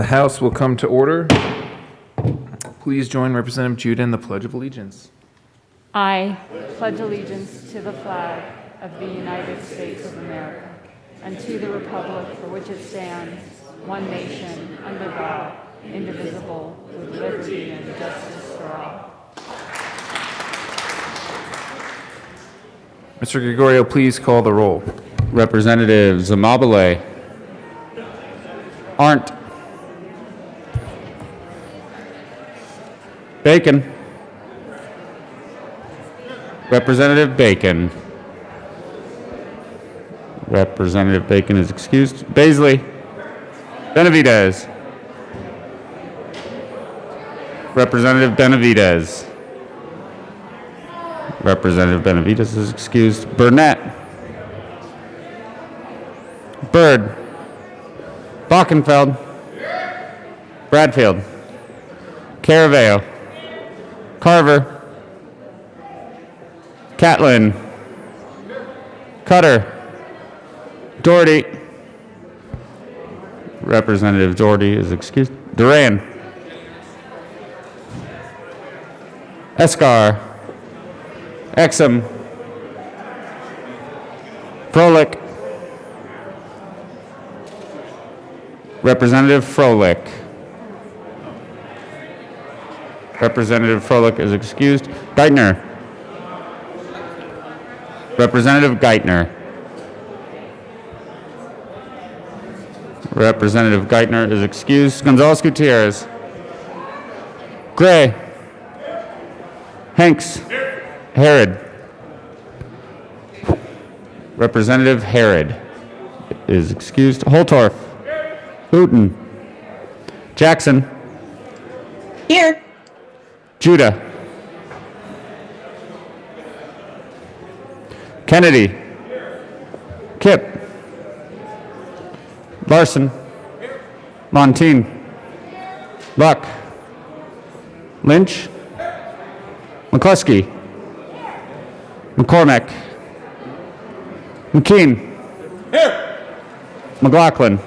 House will come to order. Please join Representative Judah in the Pledge of Allegiance. I pledge allegiance to the flag of the United States of America and to the republic for which it stands, one nation, under God, indivisible, with liberty and justice for all. Mr. Gregorio, please call the roll. Representatives Amabile, Arndt, Bacon, Representative Bacon. Representative Bacon is excused. Baisley, Benavidez. Representative Benavidez. Representative Benavidez is excused. Burnett, Byrd, Bockenfeld, Bradfield, Caraveo, Carver, Catlin, Cutter, Doherty. Representative Doherty is excused. Duran, Escar, Exum, Froelich, Representative Froelich. Representative Froelich is excused. Geithner. Representative Geithner. Representative Geithner is excused. Gonzalez Gutierrez. Gray. Hanks. Herod. Representative Herod is excused. Holtorf. Hooten. Jackson. Here. Judah. Kennedy. Kipp. Larson. Montine. Luck. Lynch. McCluskey. McCormick. McKean. Here. McLaughlin.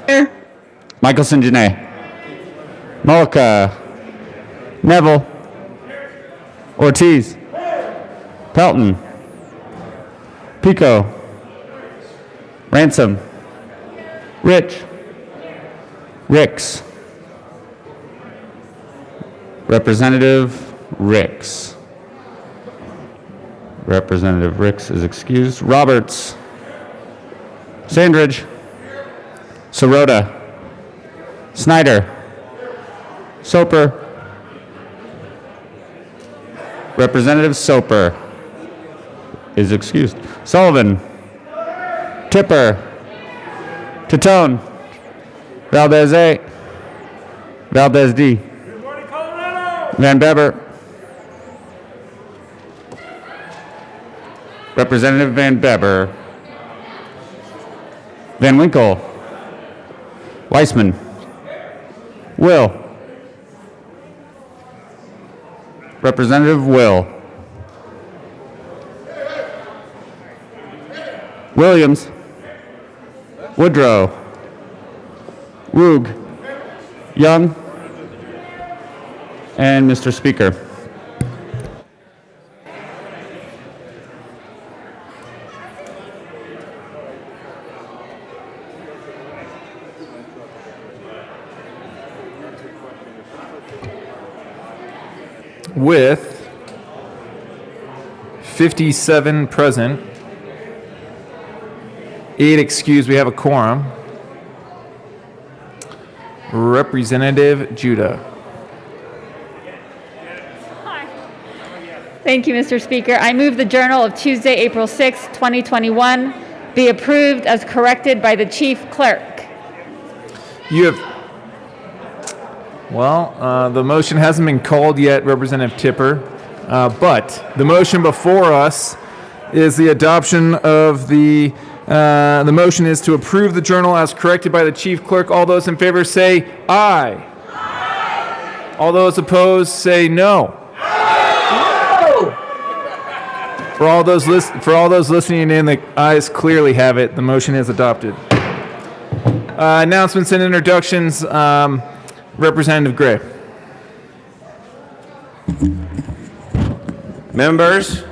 Here. Michelson Janae. Mullica. Neville. Ortiz. Pelton. Pico. Ransom. Rich. Ricks. Representative Ricks. Representative Ricks is excused. Roberts. Sandridge. Sirota. Snyder. Soper. Representative Soper is excused. Sullivan. Tipper. Titone. Valdez A. Valdez D. Van Beber. Representative Van Beber. Van Winkle. Weissman. Will. Representative Will. Williams. Woodrow. Woog. Young. And Mr. Speaker. With 57 present, 8 excused, we have a quorum. Representative Judah. Thank you, Mr. Speaker. I move the Journal of Tuesday, April 6, 2021 be approved as corrected by the Chief Clerk. You have, the motion hasn't been called yet, Representative Tipper, but the motion before us is the adoption of the motion is to approve the Journal as corrected by the Chief Clerk. All those in favor say aye. Aye. All those opposed say no. For all those listening in, the ayes clearly have it. The motion is adopted. Announcements and introductions. Representative Gray. Members,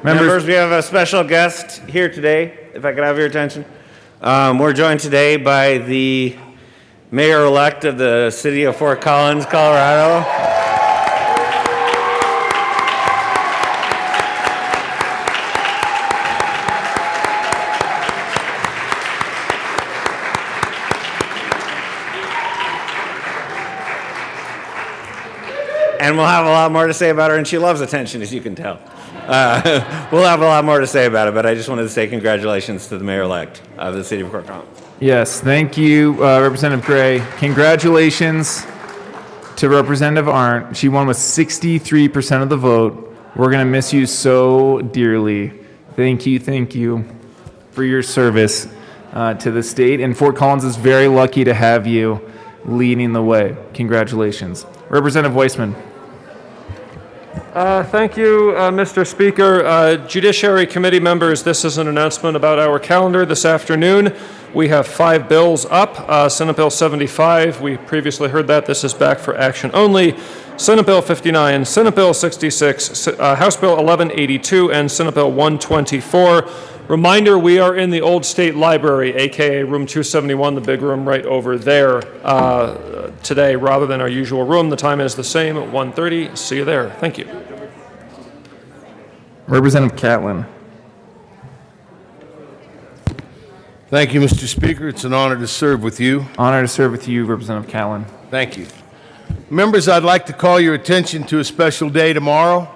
we have a special guest here today, if I could have your attention. We're joined today by the mayor-elect of the city of Fort Collins, Colorado. And we'll have a lot more to say about her, and she loves attention, as you can tell. We'll have a lot more to say about it, but I just wanted to say congratulations to the mayor-elect of the city of Fort Collins. Yes, thank you, Representative Gray. Congratulations to Representative Arndt. She won with 63% of the vote. We're going to miss you so dearly. Thank you for your service to the state. And Fort Collins is very lucky to have you leading the way. Congratulations. Representative Weissman. Thank you, Mr. Speaker. Judiciary Committee members, this is an announcement about our calendar this afternoon. We have 5 bills up. Senate Bill 75, we previously heard that. This is back for action only. Senate Bill 59, Senate Bill 66, House Bill 1182, and Senate Bill 124. Reminder, we are in the Old State Library, aka room 271, the big room right over there today, rather than our usual room. The time is the same at 1:30. See you there. Thank you. Representative Catlin. Thank you, Mr. Speaker. It's an honor to serve with you. Honor to serve with you, Representative Catlin. Thank you. Members, I'd like to call your attention to a special day tomorrow.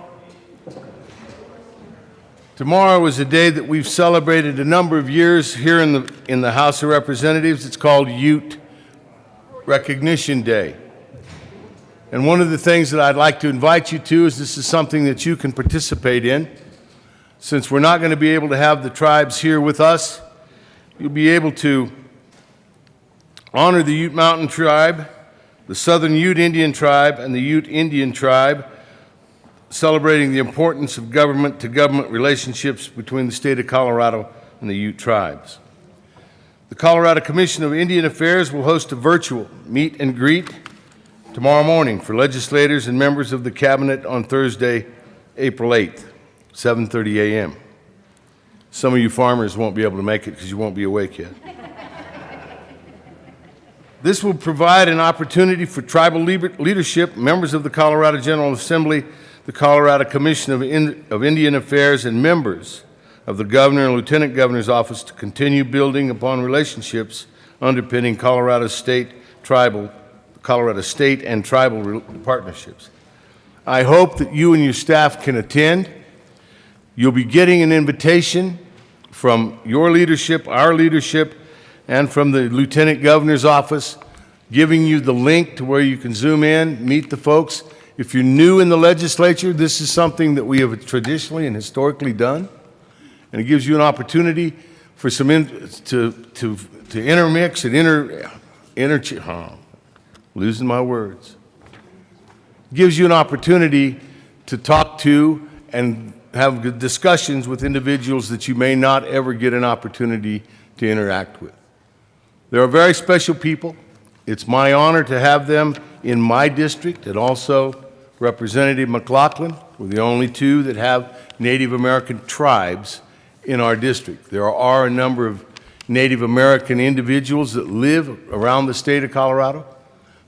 Tomorrow is a day that we've celebrated a number of years here in the House of Representatives. It's called Ute Recognition Day. And one of the things that I'd like to invite you to is this is something that you can participate in. Since we're not going to be able to have the tribes here with us, you'll be able to honor the Ute Mountain Tribe, the Southern Ute Indian Tribe, and the Ute Indian Tribe, celebrating the importance of government-to-government relationships between the state of Colorado and the Ute tribes. The Colorado Commission of Indian Affairs will host a virtual meet and greet tomorrow morning for legislators and members of the cabinet on Thursday, April 8th, 7:30 a.m. Some of you farmers won't be able to make it because you won't be awake yet. This will provide an opportunity for tribal leadership, members of the Colorado General Assembly, the Colorado Commission of Indian Affairs, and members of the Governor and Lieutenant Governor's Office to continue building upon relationships underpinning Colorado state and tribal partnerships. I hope that you and your staff can attend. You'll be getting an invitation from your leadership, our leadership, and from the Lieutenant Governor's Office, giving you the link to where you can zoom in, meet the folks. If you're new in the legislature, this is something that we have traditionally and historically done, and it gives you an opportunity for some to intermix and losing my words. Gives you an opportunity to talk to and have good discussions with individuals that you may not ever get an opportunity to interact with. They are very special people. It's my honor to have them in my district, and also Representative McLaughlin. We're the only two that have Native American tribes in our district. There are a number of Native American individuals that live around the state of Colorado,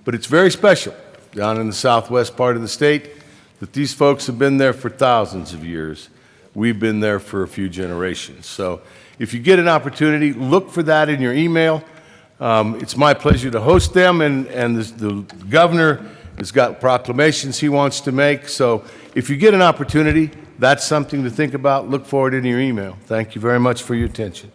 but it's very special down in the southwest part of the state that these folks have been there for thousands of years. We've been there for a few generations. So if you get an opportunity, look for that in your email. It's my pleasure to host them, and the governor has got proclamations he wants to make. So if you get an opportunity, that's something to think about. Look for it in your email. Thank you very much for your attention.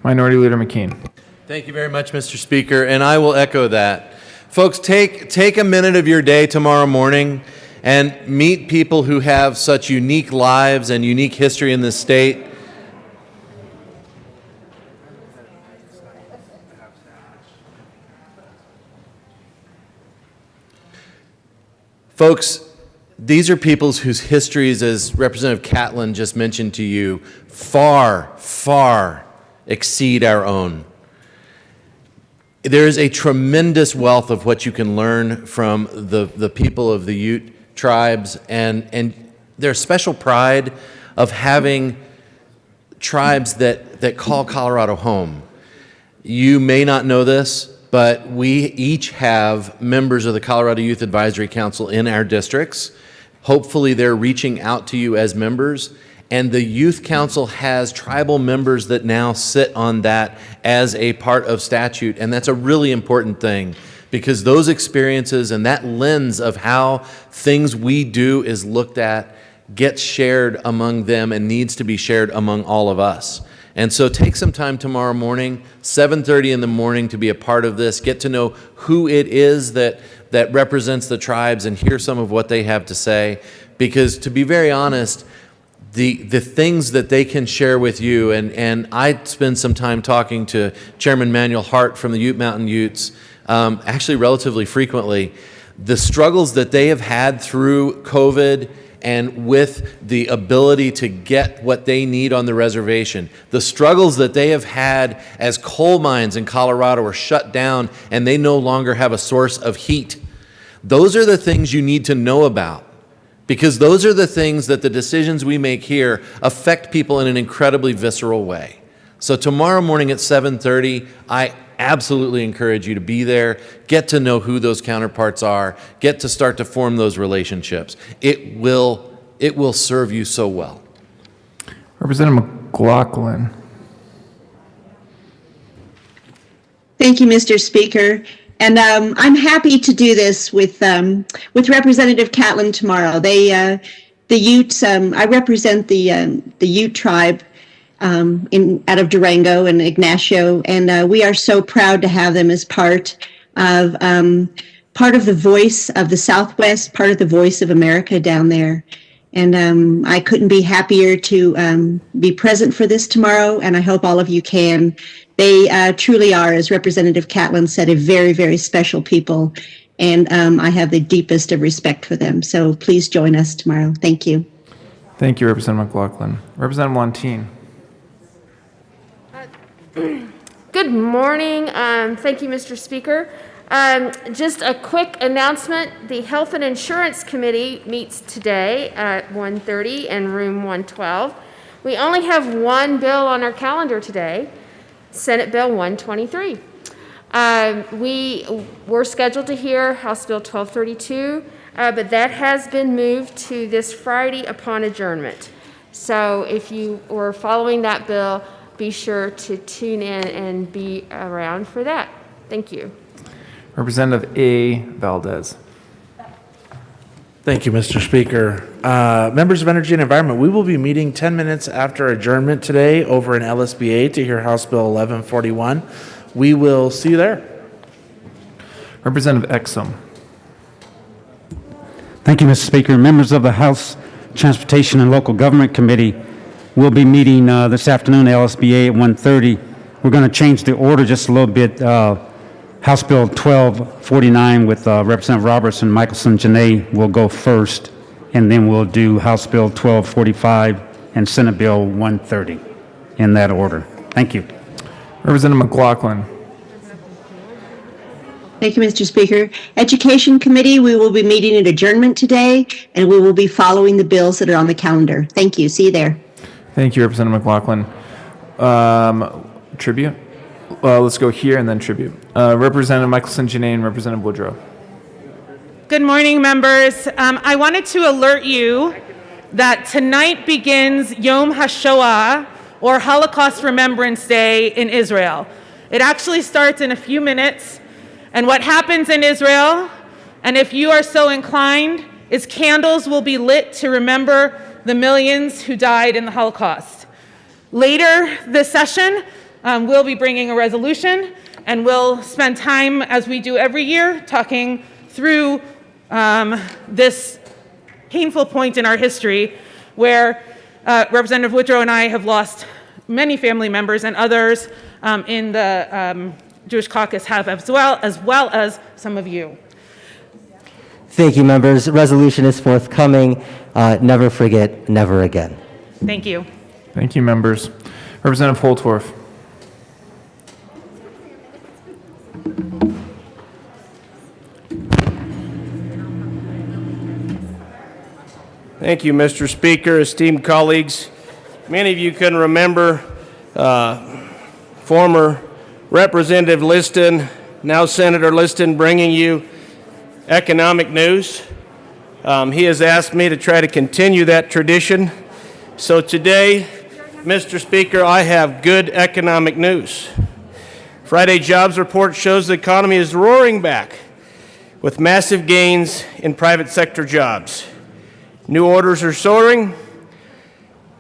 Minority Leader McKean. Thank you very much, Mr. Speaker, and I will echo that. Folks, take a minute of your day tomorrow morning and meet people who have such unique lives and unique history in this state. Folks, these are peoples whose histories, as Representative Catlin just mentioned to you, far, far exceed our own. there is a tremendous wealth of what you can learn from the people of the Ute tribes, and there's special pride of having tribes that call Colorado home. You may not know this, but we each have members of the Colorado Youth Advisory Council in our districts. Hopefully they're reaching out to you as members. And the Youth Council has tribal members that now sit on that as a part of statute. And that's a really important thing, because those experiences and that lens of how things we do is looked at gets shared among them and needs to be shared among all of us. And so take some time tomorrow morning, 7:30 in the morning, to be a part of this. Get to know who it is that represents the tribes and hear some of what they have to say. Because to be very honest, the things that they can share with you, and I spend some time talking to Chairman Manuel Hart from the Ute Mountain Utes, actually relatively frequently, the struggles that they have had through COVID and with the ability to get what they need on the reservation, the struggles that they have had as coal mines in Colorado are shut down and they no longer have a source of heat. Those are the things you need to know about, because those are the things that the decisions we make here affect people in an incredibly visceral way. So tomorrow morning at 7:30, I absolutely encourage you to be there, get to know who those counterparts are, get to start to form those relationships. It will serve you so well. Representative McLaughlin. Thank you, Mr. Speaker. And I'm happy to do this with Representative Catlin tomorrow. The Utes. I represent the Ute tribe out of Durango and Ignacio, and we are so proud to have them as part of the voice of the Southwest, part of the voice of America down there. And I couldn't be happier to be present for this tomorrow, and I hope all of you can. They truly are, as Representative Catlin said, a very, very special people, and I have the deepest of respect for them. So please join us tomorrow. Thank you. Thank you, Representative McLaughlin. Representative Montine. Good morning. Thank you, Mr. Speaker. Just a quick announcement. The Health and Insurance Committee meets today at 1:30 in room 112. We only have one bill on our calendar today, Senate Bill 123. We were scheduled to hear House Bill 1232, but that has been moved to this Friday upon adjournment. So if you were following that bill, be sure to tune in and be around for that. Thank you. Representative A. Valdez. Thank you, Mr. Speaker. Members of Energy and Environment, we will be meeting 10 minutes after adjournment today over in LSBA to hear House Bill 1141. We will see you there. Representative Exum. Thank you, Mr. Speaker. Members of the House Transportation and Local Government Committee will be meeting this afternoon at LSBA at 1:30. We're going to change the order just a little bit. House Bill 1249 with Representative Robertson, Michelson, Janae will go first, and then we'll do House Bill 1245 and Senate Bill 130 in that order. Thank you. Representative McLaughlin. Thank you, Mr. Speaker. Education Committee, we will be meeting at adjournment today, and we will be following the bills that are on the calendar. Thank you. See you there. Thank you, Representative McLaughlin. Tribute? Let's go here and then tribute. Representative Michelson, Janae, and Representative Woodrow. Good morning, members. I wanted to alert you that tonight begins Yom HaShoah, or Holocaust Remembrance Day in Israel. It actually starts in a few minutes, and what happens in Israel, and if you are so inclined, is candles will be lit to remember the millions who died in the Holocaust. Later this session, we'll be bringing a resolution, and we'll spend time, as we do every year, talking through this painful point in our history where Representative Woodrow and I have lost many family members, and others in the Jewish caucus have as well as some of you. Thank you, members. Resolution is forthcoming. Never forget, never again. Thank you. Thank you, members. Representative Holtorf. Thank you, Mr. Speaker, esteemed colleagues. Many of you can remember former Representative Liston, now Senator Liston, bringing you economic news. He has asked me to try to continue that tradition. So today, Mr. Speaker, I have good economic news. Friday jobs report shows the economy is roaring back with massive gains in private sector jobs. New orders are soaring.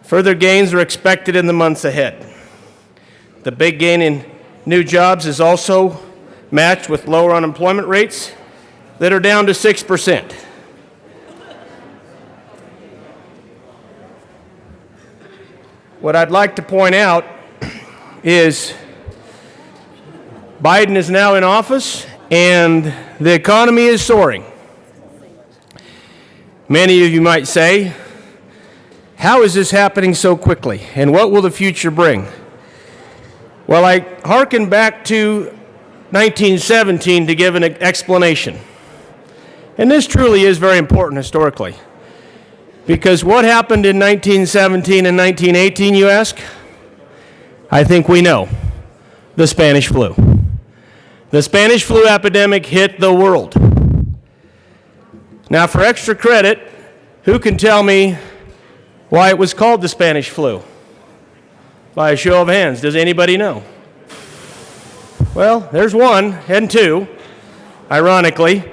Further gains are expected in the months ahead. The big gain in new jobs is also matched with lower unemployment rates that are down to 6%. What I'd like to point out is Biden is now in office and the economy is soaring. Many of you might say, how is this happening so quickly, and what will the future bring? Well, I hearken back to 1917 to give an explanation. And this truly is very important historically. Because what happened in 1917 and 1918, you ask? I think we know. The Spanish flu. The Spanish flu epidemic hit the world. Now, for extra credit, who can tell me why it was called the Spanish flu? By a show of hands, does anybody know? Well, there's one, and two, ironically.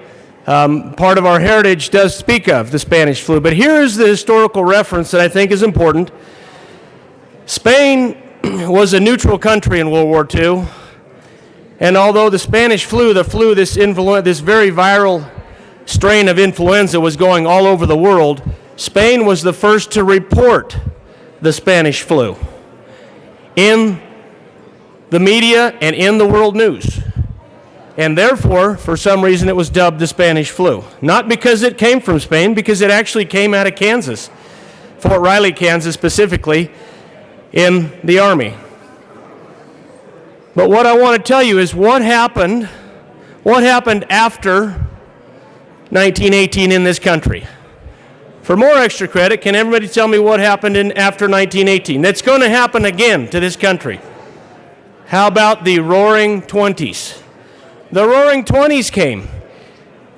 Part of our heritage does speak of the Spanish flu, but here is the historical reference that I think is important. Spain was a neutral country in World War II, and although the Spanish flu, this very viral strain of influenza was going all over the world, Spain was the first to report the Spanish flu in the media and in the world news. And therefore, for some reason, it was dubbed the Spanish flu. Not because it came from Spain, because it actually came out of Kansas, Fort Riley, Kansas specifically, in the Army. But what I want to tell you is what happened after 1918 in this country. For more extra credit, can everybody tell me what happened after 1918? That's going to happen again to this country. How about the Roaring Twenties? The Roaring Twenties came.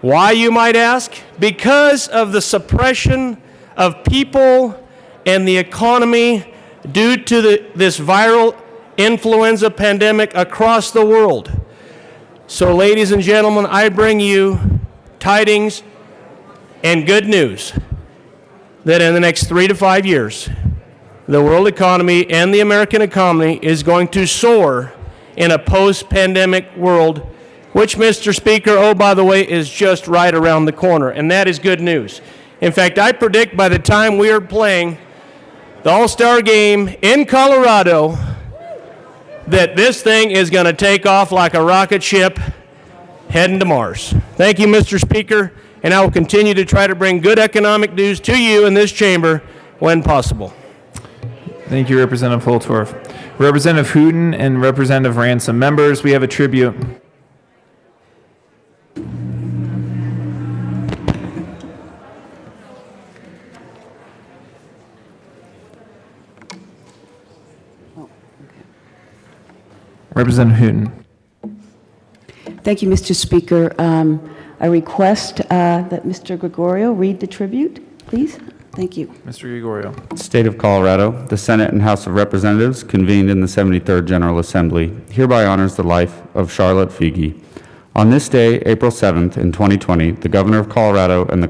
Why, you might ask? Because of the suppression of people and the economy due to this viral influenza pandemic across the world. So, ladies and gentlemen, I bring you tidings and good news that in the next 3 to 5 years, the world economy and the American economy is going to soar in a post-pandemic world, which, Mr. Speaker, oh, by the way, is just right around the corner, and that is good news. In fact, I predict by the time we are playing the All-Star game in Colorado that this thing is going to take off like a rocket ship heading to Mars. Thank you, Mr. Speaker, and I will continue to try to bring good economic news to you in this chamber when possible. Thank you, Representative Holtorf. Representative Hooten and Representative Ransom. Members, we have a tribute. Representative Hooten. Thank you, Mr. Speaker. I request that Mr. Gregorio read the tribute, please. Thank you. Mr. Gregorio. State of Colorado, the Senate and House of Representatives, convened in the 73rd General Assembly, hereby honors the life of Charlotte Figi. On this day, April 7th, in 2020, the Governor of Colorado and the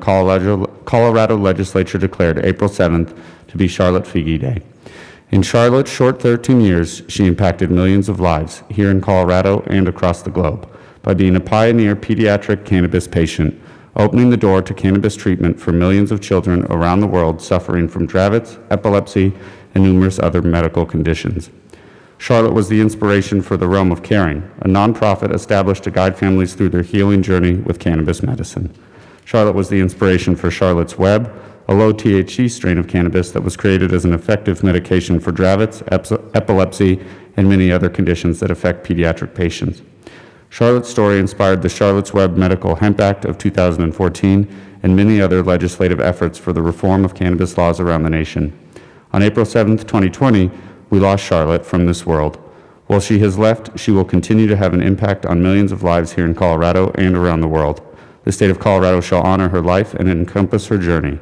Colorado Legislature declared April 7th to be Charlotte Figi Day. In Charlotte's short 13 years, she impacted millions of lives here in Colorado and across the globe by being a pioneer pediatric cannabis patient, opening the door to cannabis treatment for millions of children around the world suffering from Dravet's, epilepsy, and numerous other medical conditions. Charlotte was the inspiration for the Realm of Caring, a nonprofit established to guide families through their healing journey with cannabis medicine. Charlotte was the inspiration for Charlotte's Web, a low THC strain of cannabis that was created as an effective medication for Dravet's, epilepsy, and many other conditions that affect pediatric patients. Charlotte's story inspired the Charlotte's Web Medical Hemp Act of 2014 and many other legislative efforts for the reform of cannabis laws around the nation. On April 7th, 2020, we lost Charlotte from this world. While she has left, she will continue to have an impact on millions of lives here in Colorado and around the world. The state of Colorado shall honor her life and encompass her journey.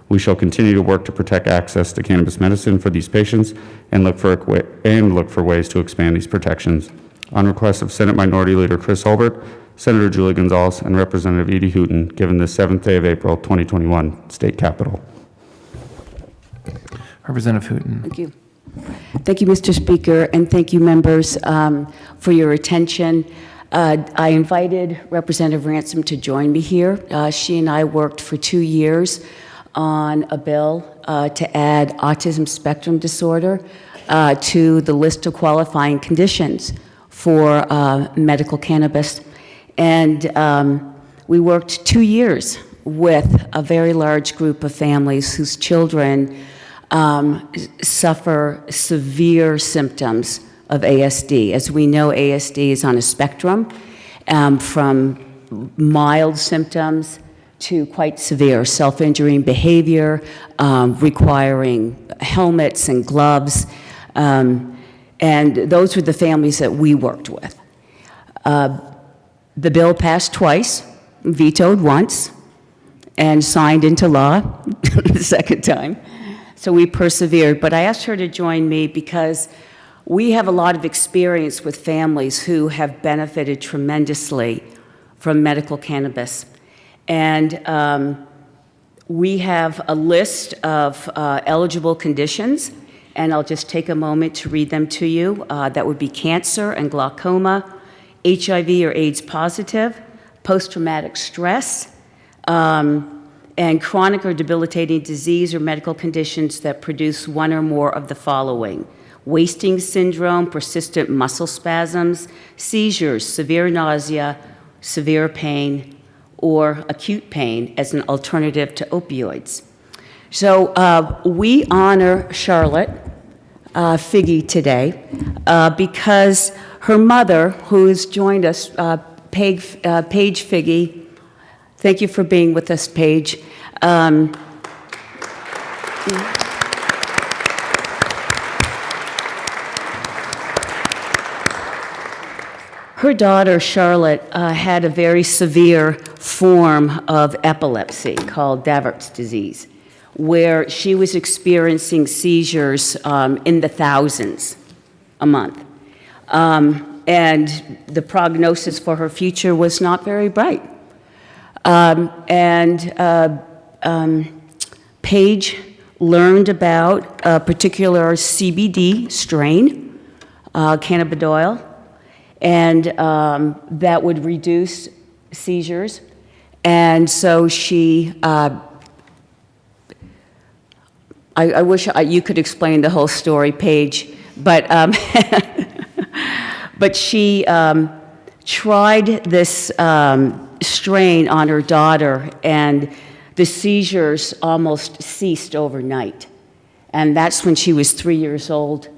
We shall continue to work to protect access to cannabis medicine for these patients and look for ways to expand these protections. On request of Senate Minority Leader Chris Holbert, Senator Julie Gonzalez, and Representative Edie Hooton, given the 7th day of April, 2021, State Capitol. Representative Hooton. Thank you. Thank you, Mr. Speaker, and thank you, members, for your attention. I invited Representative Ransom to join me here. She and I worked for 2 years on a bill to add autism spectrum disorder to the list of qualifying conditions for medical cannabis. And we worked 2 years with a very large group of families whose children suffer severe symptoms of ASD. As we know, ASD is on a spectrum from mild symptoms to quite severe self-injuring behavior, requiring helmets and gloves. And those were the families that we worked with. The bill passed twice, vetoed once, and signed into law the second time. So we persevered. But I asked her to join me because we have a lot of experience with families who have benefited tremendously from medical cannabis. And we have a list of eligible conditions, and I'll just take a moment to read them to you. That would be cancer and glaucoma, HIV or AIDS positive, post-traumatic stress, and chronic or debilitating disease or medical conditions that produce one or more of the following: wasting syndrome, persistent muscle spasms, seizures, severe nausea, severe pain, or acute pain as an alternative to opioids. So we honor Charlotte Figi today because her mother, who has joined us, Paige Figi, thank you for being with us, Paige. Her daughter, Charlotte, had a very severe form of epilepsy called Davart's disease, where she was experiencing seizures in the thousands a month. And the prognosis for her future was not very bright. Paige learned about a particular CBD strain, cannabidiol, and that would reduce seizures. And so she, I wish you could explain the whole story, Paige, but, but she tried this strain on her daughter, and the seizures almost ceased overnight. And that's when she was 3 years old,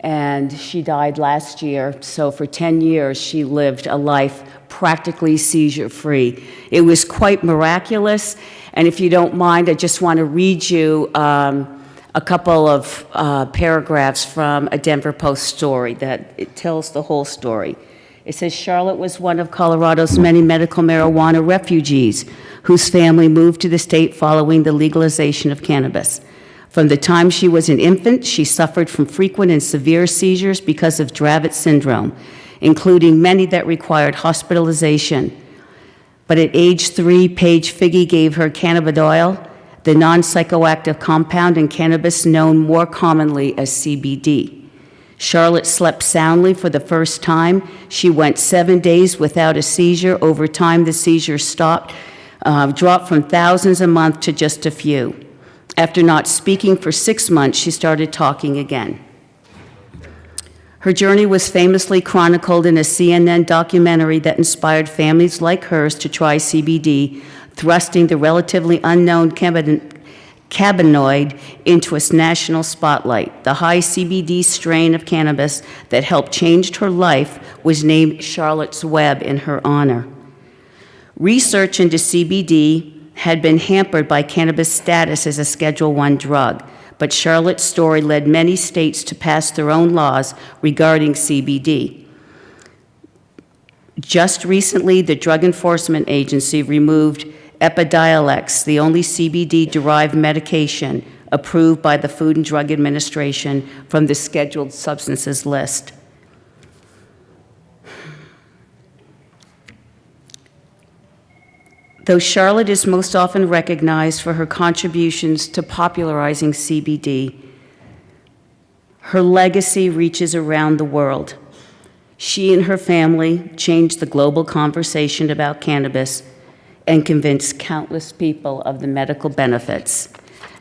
and she died last year. So for 10 years, she lived a life practically seizure-free. It was quite miraculous, and if you don't mind, I just want to read you a couple of paragraphs from a Denver Post story that it tells the whole story. It says, Charlotte was one of Colorado's many medical marijuana refugees whose family moved to the state following the legalization of cannabis. From the time she was an infant, she suffered from frequent and severe seizures because of Dravet syndrome, including many that required hospitalization. But at age 3, Paige Figi gave her cannabidiol, the non-psychoactive compound in cannabis known more commonly as CBD. Charlotte slept soundly for the first time. She went 7 days without a seizure. Over time, the seizures stopped, dropped from thousands a month to just a few. After not speaking for 6 months, she started talking again. Her journey was famously chronicled in a CNN documentary that inspired families like hers to try CBD, thrusting the relatively unknown cannabinoid into its national spotlight. The high CBD strain of cannabis that helped change her life was named Charlotte's Web in her honor. Research into CBD had been hampered by cannabis status as a Schedule I drug, but Charlotte's story led many states to pass their own laws regarding CBD. Just recently, the Drug Enforcement Agency removed Epidiolex, the only CBD-derived medication approved by the Food and Drug Administration, from the scheduled substances list. Though Charlotte is most often recognized for her contributions to popularizing CBD, her legacy reaches around the world. She and her family changed the global conversation about cannabis and convinced countless people of the medical benefits.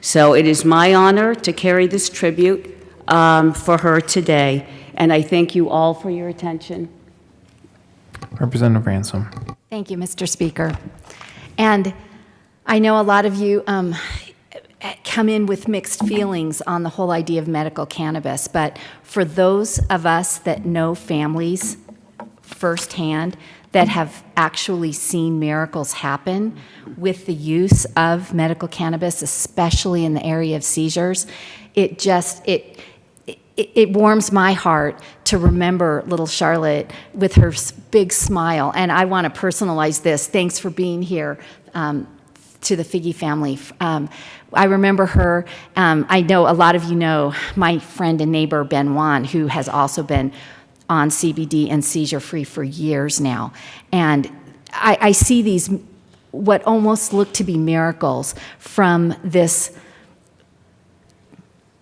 So it is my honor to carry this tribute for her today, and I thank you all for your attention. Representative Ransom. Thank you, Mr. Speaker. And I know a lot of you come in with mixed feelings on the whole idea of medical cannabis, but for those of us that know families firsthand that have actually seen miracles happen with the use of medical cannabis, especially in the area of seizures, it warms my heart to remember little Charlotte with her big smile. And I want to personalize this. Thanks for being here to the Figi family. I remember her. I know a lot of you know my friend and neighbor, Ben Wan, who has also been on CBD and seizure-free for years now. And I see these, what almost look to be miracles from this.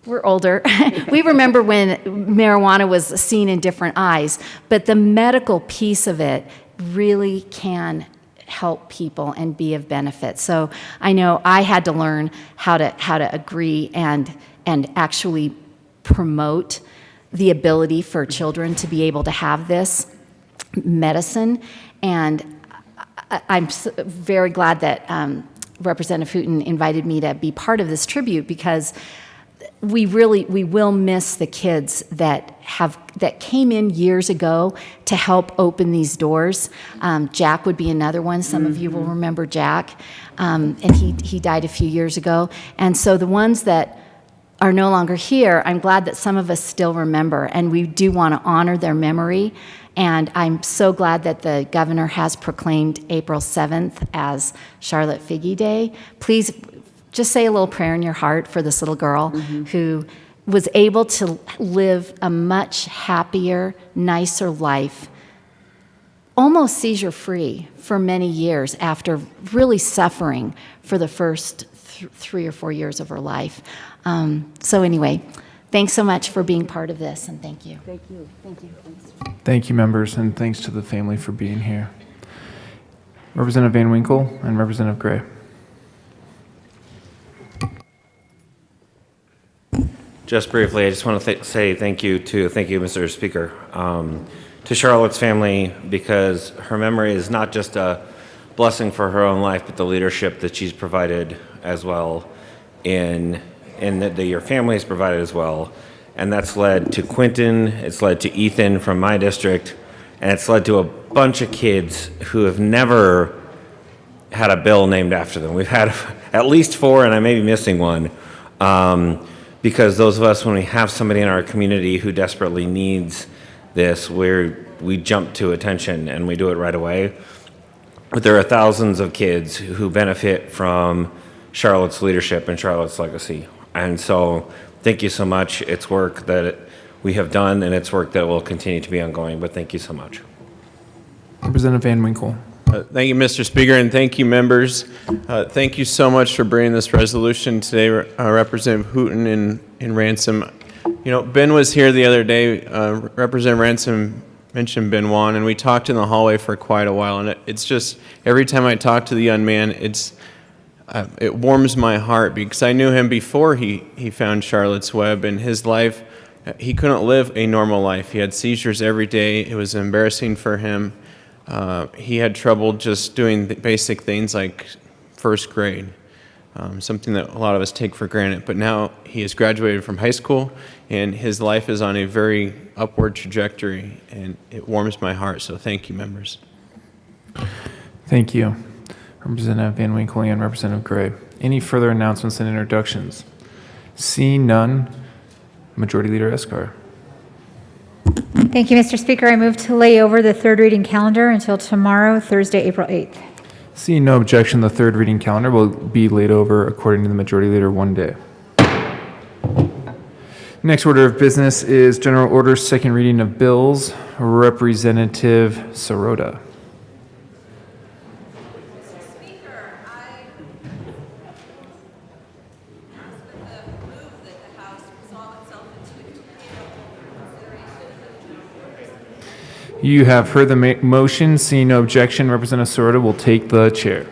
We're older. We remember when marijuana was seen in different eyes, but the medical piece of it really can help people and be of benefit. So I know I had to learn how to agree and actually promote the ability for children to be able to have this medicine. And I'm very glad that Representative Hooten invited me to be part of this tribute, because we will miss the kids that came in years ago to help open these doors. Jack would be another one. Some of you will remember Jack, and he died a few years ago. And so the ones that are no longer here, I'm glad that some of us still remember, and we do want to honor their memory. And I'm so glad that the governor has proclaimed April 7th as Charlotte Figi Day. Please just say a little prayer in your heart for this little girl who was able to live a much happier, nicer life, almost seizure-free for many years after really suffering for the first 3 or 4 years of her life. So anyway, thanks so much for being part of this, and thank you. Thank you. Thank you. Thank you, members, and thanks to the family for being here. Representative Van Winkle and Representative Gray. Just briefly, I just want to say thank you, Mr. Speaker, to Charlotte's family, because her memory is not just a blessing for her own life, but the leadership that she's provided as well, and that your family has provided as well. And that's led to Quentin, it's led to Ethan from my district, and it's led to a bunch of kids who have never had a bill named after them. We've had at least 4, and I may be missing one. Because those of us, when we have somebody in our community who desperately needs this, we jump to attention and we do it right away. But there are thousands of kids who benefit from Charlotte's leadership and Charlotte's legacy. And so thank you so much. It's work that we have done, and it's work that will continue to be ongoing, but thank you so much. Representative Van Winkle. Thank you, Mr. Speaker, and thank you, members. Thank you so much for bringing this resolution today, Representative Hooten and Ransom. You know, Ben was here the other day. Representative Ransom mentioned Ben Wan, and we talked in the hallway for quite a while. And it's just every time I talk to the young man, it warms my heart, because I knew him before he found Charlotte's Web, and his life. He couldn't live a normal life. He had seizures every day. It was embarrassing for him. He had trouble just doing the basic things like first grade, something that a lot of us take for granted. But now he has graduated from high school, and his life is on a very upward trajectory, and it warms my heart. So thank you, members. Thank you. Representative Van Winkle and Representative Gray. Any further announcements and introductions? Seeing none, Majority Leader Escar. Thank you, Mr. Speaker. I move to lay over the third reading calendar until tomorrow, Thursday, April 8th. Seeing no objection, the third reading calendar will be laid over according to the Majority Leader one day. Next order of business is General Order, second reading of bills. Representative Sirota. You have heard the motion. Seeing no objection, Representative Sirota will take the chair.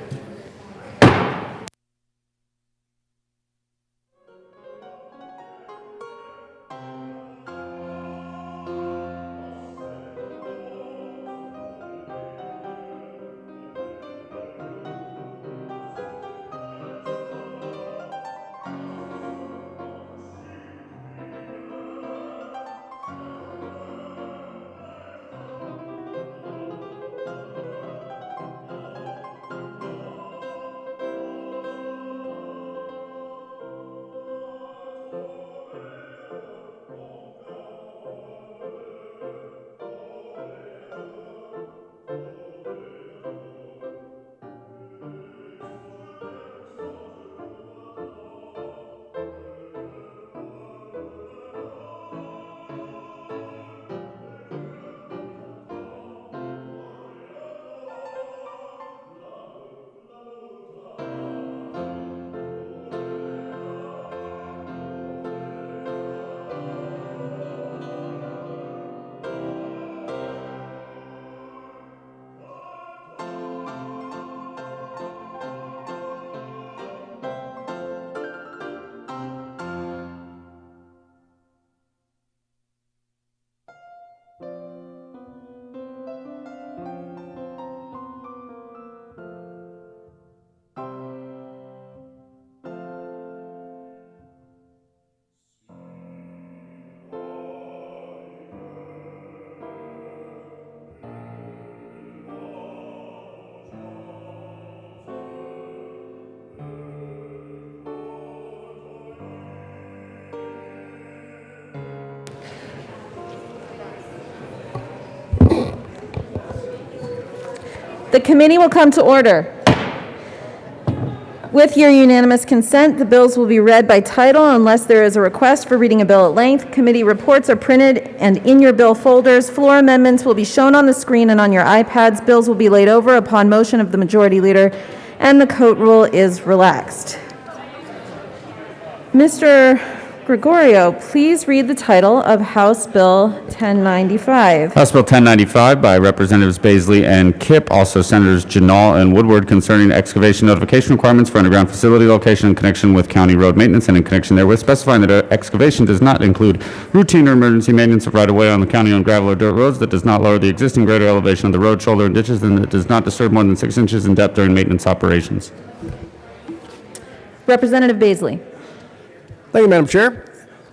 The committee will come to order. With your unanimous consent, the bills will be read by title unless there is a request for reading a bill at length. Committee reports are printed and in your bill folders. Floor amendments will be shown on the screen and on your iPads. Bills will be laid over upon motion of the Majority Leader, and the coat rule is relaxed. Mr. Gregorio, please read the title of House Bill 1095. House Bill 1095 by Representatives Baisley and Kipp, also Senators Janal and Woodward, concerning excavation notification requirements for underground facility location in connection with county road maintenance and in connection therewith, specifying that excavation does not include routine or emergency maintenance of right-of-way on the county-owned gravel or dirt roads, that does not lower the existing grade or elevation of the road, shoulder, and ditches, and that does not disturb more than 6 inches in depth during maintenance operations. Representative Baisley. Thank you, Madam Chair.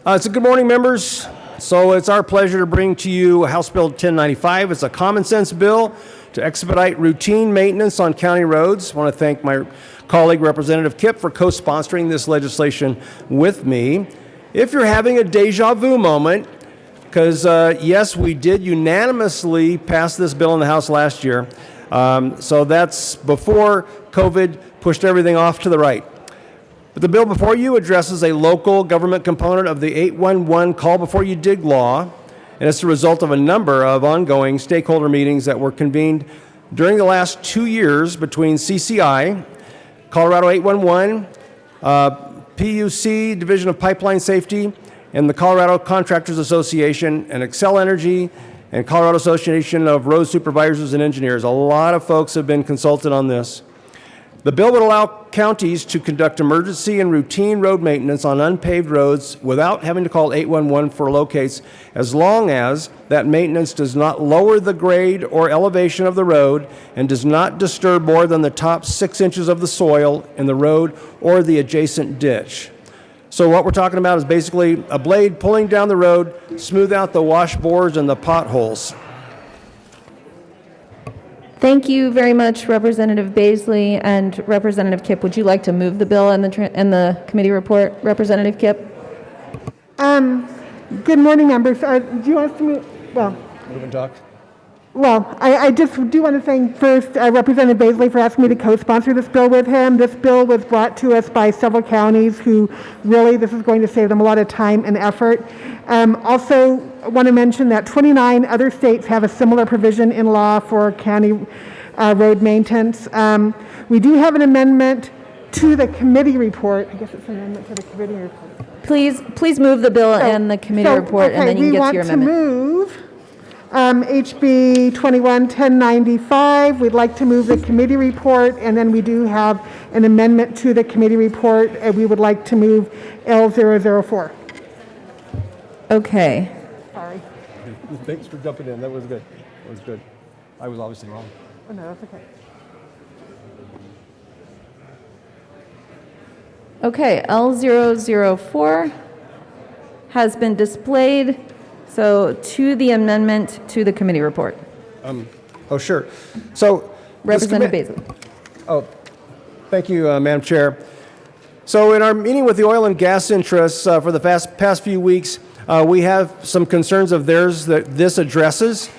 So good morning, members. So it's our pleasure to bring to you House Bill 1095. It's a common sense bill to expedite routine maintenance on county roads. I want to thank my colleague, Representative Kipp, for co-sponsoring this legislation with me. If you're having a deja vu moment, because yes, we did unanimously pass this bill in the House last year. So that's before COVID pushed everything off to the right. But the bill before you addresses a local government component of the 811 Call Before You Dig law, and it's the result of a number of ongoing stakeholder meetings that were convened during the last 2 years between CCI, Colorado 811, PUC, Division of Pipeline Safety, and the Colorado Contractors Association, and Excel Energy, and Colorado Association of Road Supervisors and Engineers. A lot of folks have been consulted on this. The bill would allow counties to conduct emergency and routine road maintenance on unpaved roads without having to call 811 for locates, as long as that maintenance does not lower the grade or elevation of the road and does not disturb more than the top 6 inches of the soil in the road or the adjacent ditch. So what we're talking about is basically a blade pulling down the road, smooth out the washboards and the potholes. Thank you very much, Representative Baisley and Representative Kipp. Would you like to move the bill and the committee report, Representative Kipp? Good morning, members. Do you want us to move? Well, Move and talk. Well, I just do want to thank first Representative Baisley for asking me to co-sponsor this bill with him. This bill was brought to us by several counties who really, this is going to save them a lot of time and effort. Also, I want to mention that 29 other states have a similar provision in law for county road maintenance. We do have an amendment to the committee report. I guess it's an amendment to the committee report. Please move the bill and the committee report, and then you can get to your amendment. We want to move HB 21-1095. We'd like to move the committee report, and then we do have an amendment to the committee report, and we would like to move L004. Okay. Sorry. Thanks for jumping in. That was good. That was good. I was obviously wrong. Oh, no, that's okay. Okay, L004 has been displayed. So to the amendment to the committee report. Oh, sure. So, Representative Baisley. Oh, thank you, Madam Chair. So in our meeting with the oil and gas interests for the past few weeks, we have some concerns of theirs that this addresses.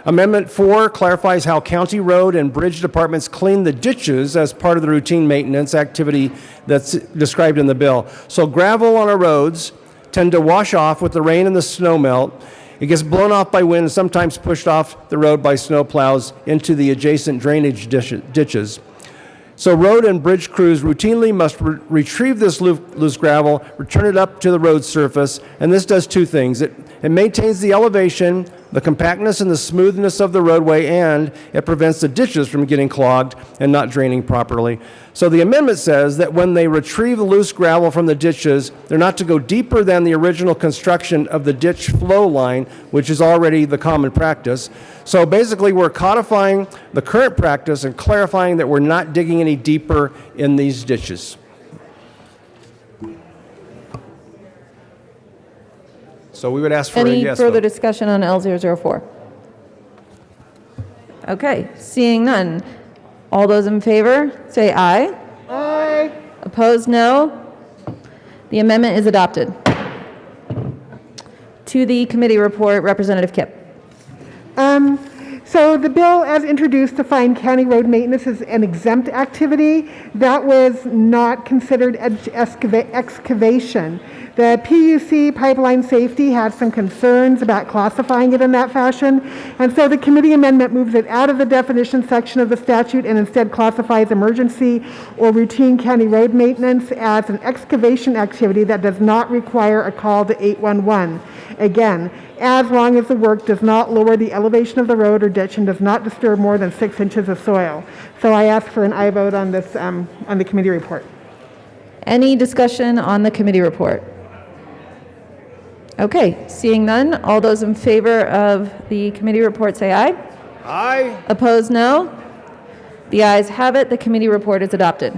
Amendment 4 clarifies how county road and bridge departments clean the ditches as part of the routine maintenance activity that's described in the bill. So gravel on our roads tend to wash off with the rain and the snow melt. It gets blown off by wind and sometimes pushed off the road by snow plows into the adjacent drainage ditches. So road and bridge crews routinely must retrieve this loose gravel, return it up to the road surface, and this does two things. It maintains the elevation, the compactness and the smoothness of the roadway, and it prevents the ditches from getting clogged and not draining properly. So the amendment says that when they retrieve the loose gravel from the ditches, they're not to go deeper than the original construction of the ditch flow line, which is already the common practice. So basically, we're codifying the current practice and clarifying that we're not digging any deeper in these ditches. So we would ask for a Any yes further vote. discussion on L004? Okay, seeing none. All those in favor, say aye. Aye. Opposed, no. The amendment is adopted. To the committee report, Representative Kipp. So the bill as introduced defined county road maintenance as an exempt activity. That was not considered excavation. The PUC pipeline safety had some concerns about classifying it in that fashion, and so the committee amendment moves it out of the definition section of the statute and instead classifies emergency or routine county road maintenance as an excavation activity that does not require a call to 811. Again, as long as the work does not lower the elevation of the road or ditch and does not disturb more than 6 inches of soil. So I ask for an aye vote on this, on the committee report. Any discussion on the committee report? Okay, seeing none, all those in favor of the committee report say aye. Aye. Opposed, no. The ayes have it. The committee report is adopted.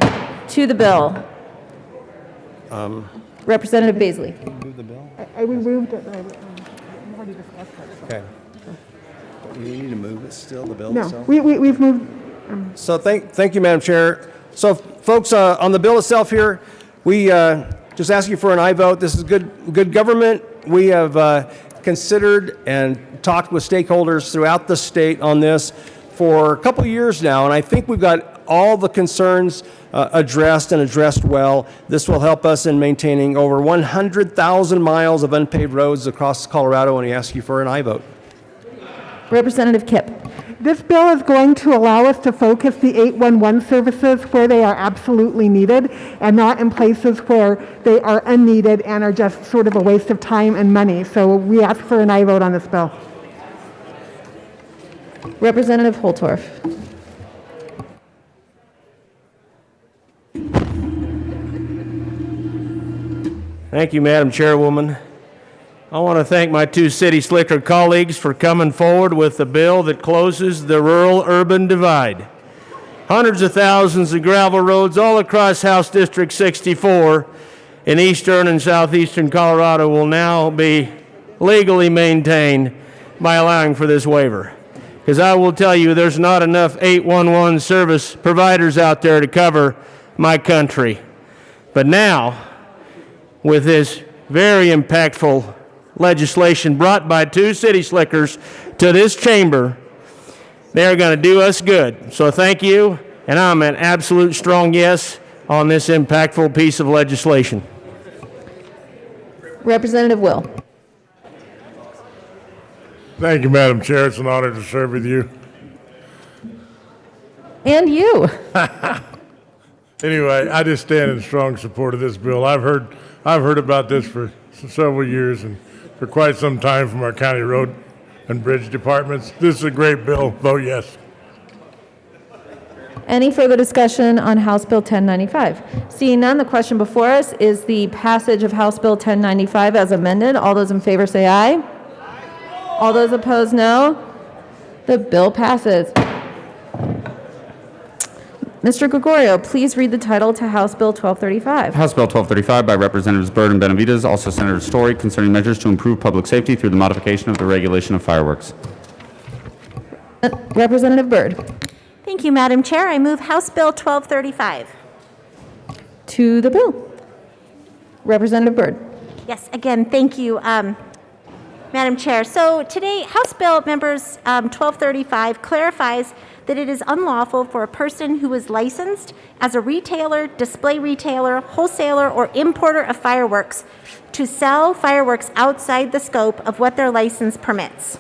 To the bill. Representative Baisley. Move the bill? I removed it. I've already discussed it. Okay. You need to move it still, the bill No, itself? we've moved. So thank you, Madam Chair. So folks, on the bill itself here, we just ask you for an aye vote. This is good government. We have considered and talked with stakeholders throughout the state on this for a couple years now, and I think we've got all the concerns addressed and addressed well. This will help us in maintaining over 100,000 miles of unpaved roads across Colorado, and we ask you for an aye vote. Representative Kipp. This bill is going to allow us to focus the 811 services where they are absolutely needed and not in places where they are unneeded and are just sort of a waste of time and money. So we ask for an aye vote on this bill. Representative Holtorf. Thank you, Madam Chairwoman. I want to thank my two city slicker colleagues for coming forward with a bill that closes the rural-urban divide. Hundreds of thousands of gravel roads all across House District 64 in eastern and southeastern Colorado will now be legally maintained by allowing for this waiver. because I will tell you there's not enough 811 service providers out there to cover my country. But now, with this very impactful legislation brought by two city slickers to this chamber, they're going to do us good. So thank you, and I'm an absolute strong yes on this impactful piece of legislation. Representative Will. Thank you, Madam Chair. It's an honor to serve with you. And you. Anyway, I just stand in strong support of this bill. I've heard about this for several years and for quite some time from our county road and bridge departments. This is a great bill. Vote yes. Any further discussion on House Bill 1095? Seeing none, the question before us is the passage of House Bill 1095 as amended. All those in favor say aye. All those opposed, no. The bill passes. Mr. Gregorio, please read the title to House Bill 1235. House Bill 1235 by Representatives Byrd and Benavides, also Senator Story, concerning measures to improve public safety through the modification of the regulation of fireworks. Representative Byrd. Thank you, Madam Chair. I move House Bill 1235. To the bill. Representative Byrd. Yes, again, thank you, Madam Chair. So today, House Bill members 1235 clarifies that it is unlawful for a person who is licensed as a retailer, display retailer, wholesaler, or importer of fireworks to sell fireworks outside the scope of what their license permits.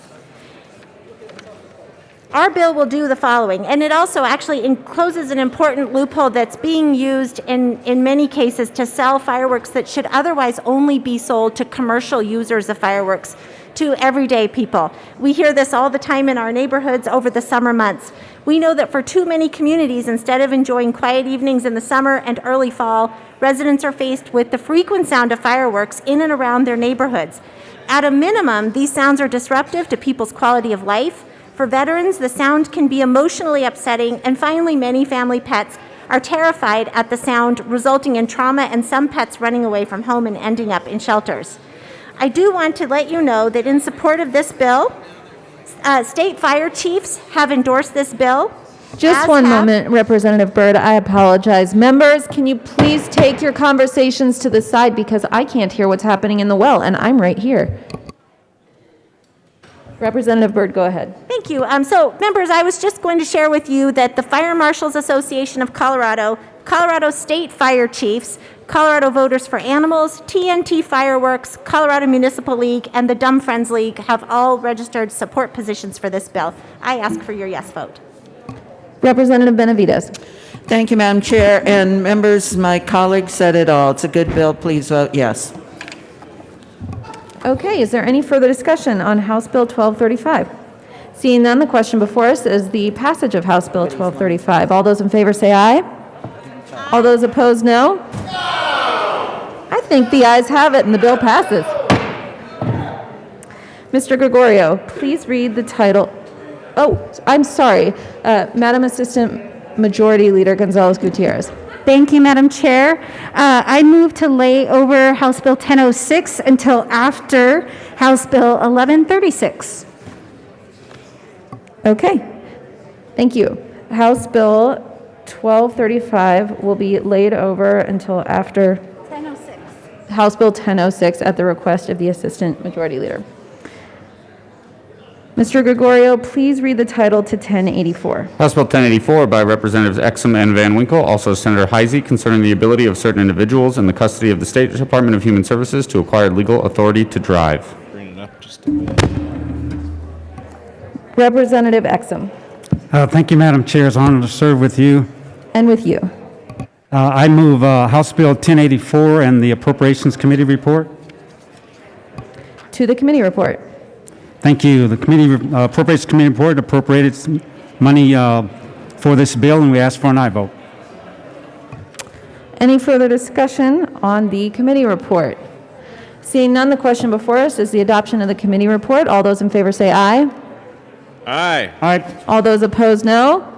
Our bill will do the following, and it also actually encloses an important loophole that's being used in many cases to sell fireworks that should otherwise only be sold to commercial users of fireworks, to everyday people. We hear this all the time in our neighborhoods over the summer months. We know that for too many communities, instead of enjoying quiet evenings in the summer and early fall, residents are faced with the frequent sound of fireworks in and around their neighborhoods. At a minimum, these sounds are disruptive to people's quality of life. For veterans, the sound can be emotionally upsetting, and finally, many family pets are terrified at the sound, resulting in trauma and some pets running away from home and ending up in shelters. I do want to let you know that in support of this bill, state fire chiefs have endorsed this bill. Just one moment, Representative Byrd. I apologize. Members, can you please take your conversations to the side because I can't hear what's happening in the well, and I'm right here. Representative Byrd, go ahead. Thank you. So, members, I was just going to share with you that the Fire Marshals Association of Colorado, Colorado State Fire Chiefs, Colorado Voters for Animals, TNT Fireworks, Colorado Municipal League, and the Dumb Friends League have all registered support positions for this bill. I ask for your yes vote. Representative Benavides. Thank you, Madam Chair. And members, my colleague said it all. It's a good bill. Please vote yes. Okay, is there any further discussion on House Bill 1235? Seeing none, the question before us is the passage of House Bill 1235. All those in favor say aye. All those opposed, no. I think the ayes have it and the bill passes. Mr. Gregorio, please read the title. Oh, I'm sorry. Madam Assistant Majority Leader Gonzalez Gutierrez. Thank you, Madam Chair. I move to lay over House Bill 1006 until after House Bill 1136. Okay. Thank you. House Bill 1235 will be laid over until after 1006. House Bill 1006 at the request of the Assistant Majority Leader. Mr. Gregorio, please read the title to 1084. House Bill 1084 by Representatives Exum and Van Winkle, also Senator Heisey, concerning the ability of certain individuals in the custody of the State Department of Human Services to acquire legal authority to drive. Bring it up just a bit. Representative Exum. Thank you, Madam Chair. It's an honor to serve with you. And with you. I move House Bill 1084 and the Appropriations Committee report. To the committee report. Thank you. The Appropriations Committee report appropriated some money for this bill, and we ask for an aye vote. Any further discussion on the committee report? Seeing none, the question before us is the adoption of the committee report. All those in favor say aye. Aye. Aye. All those opposed, no.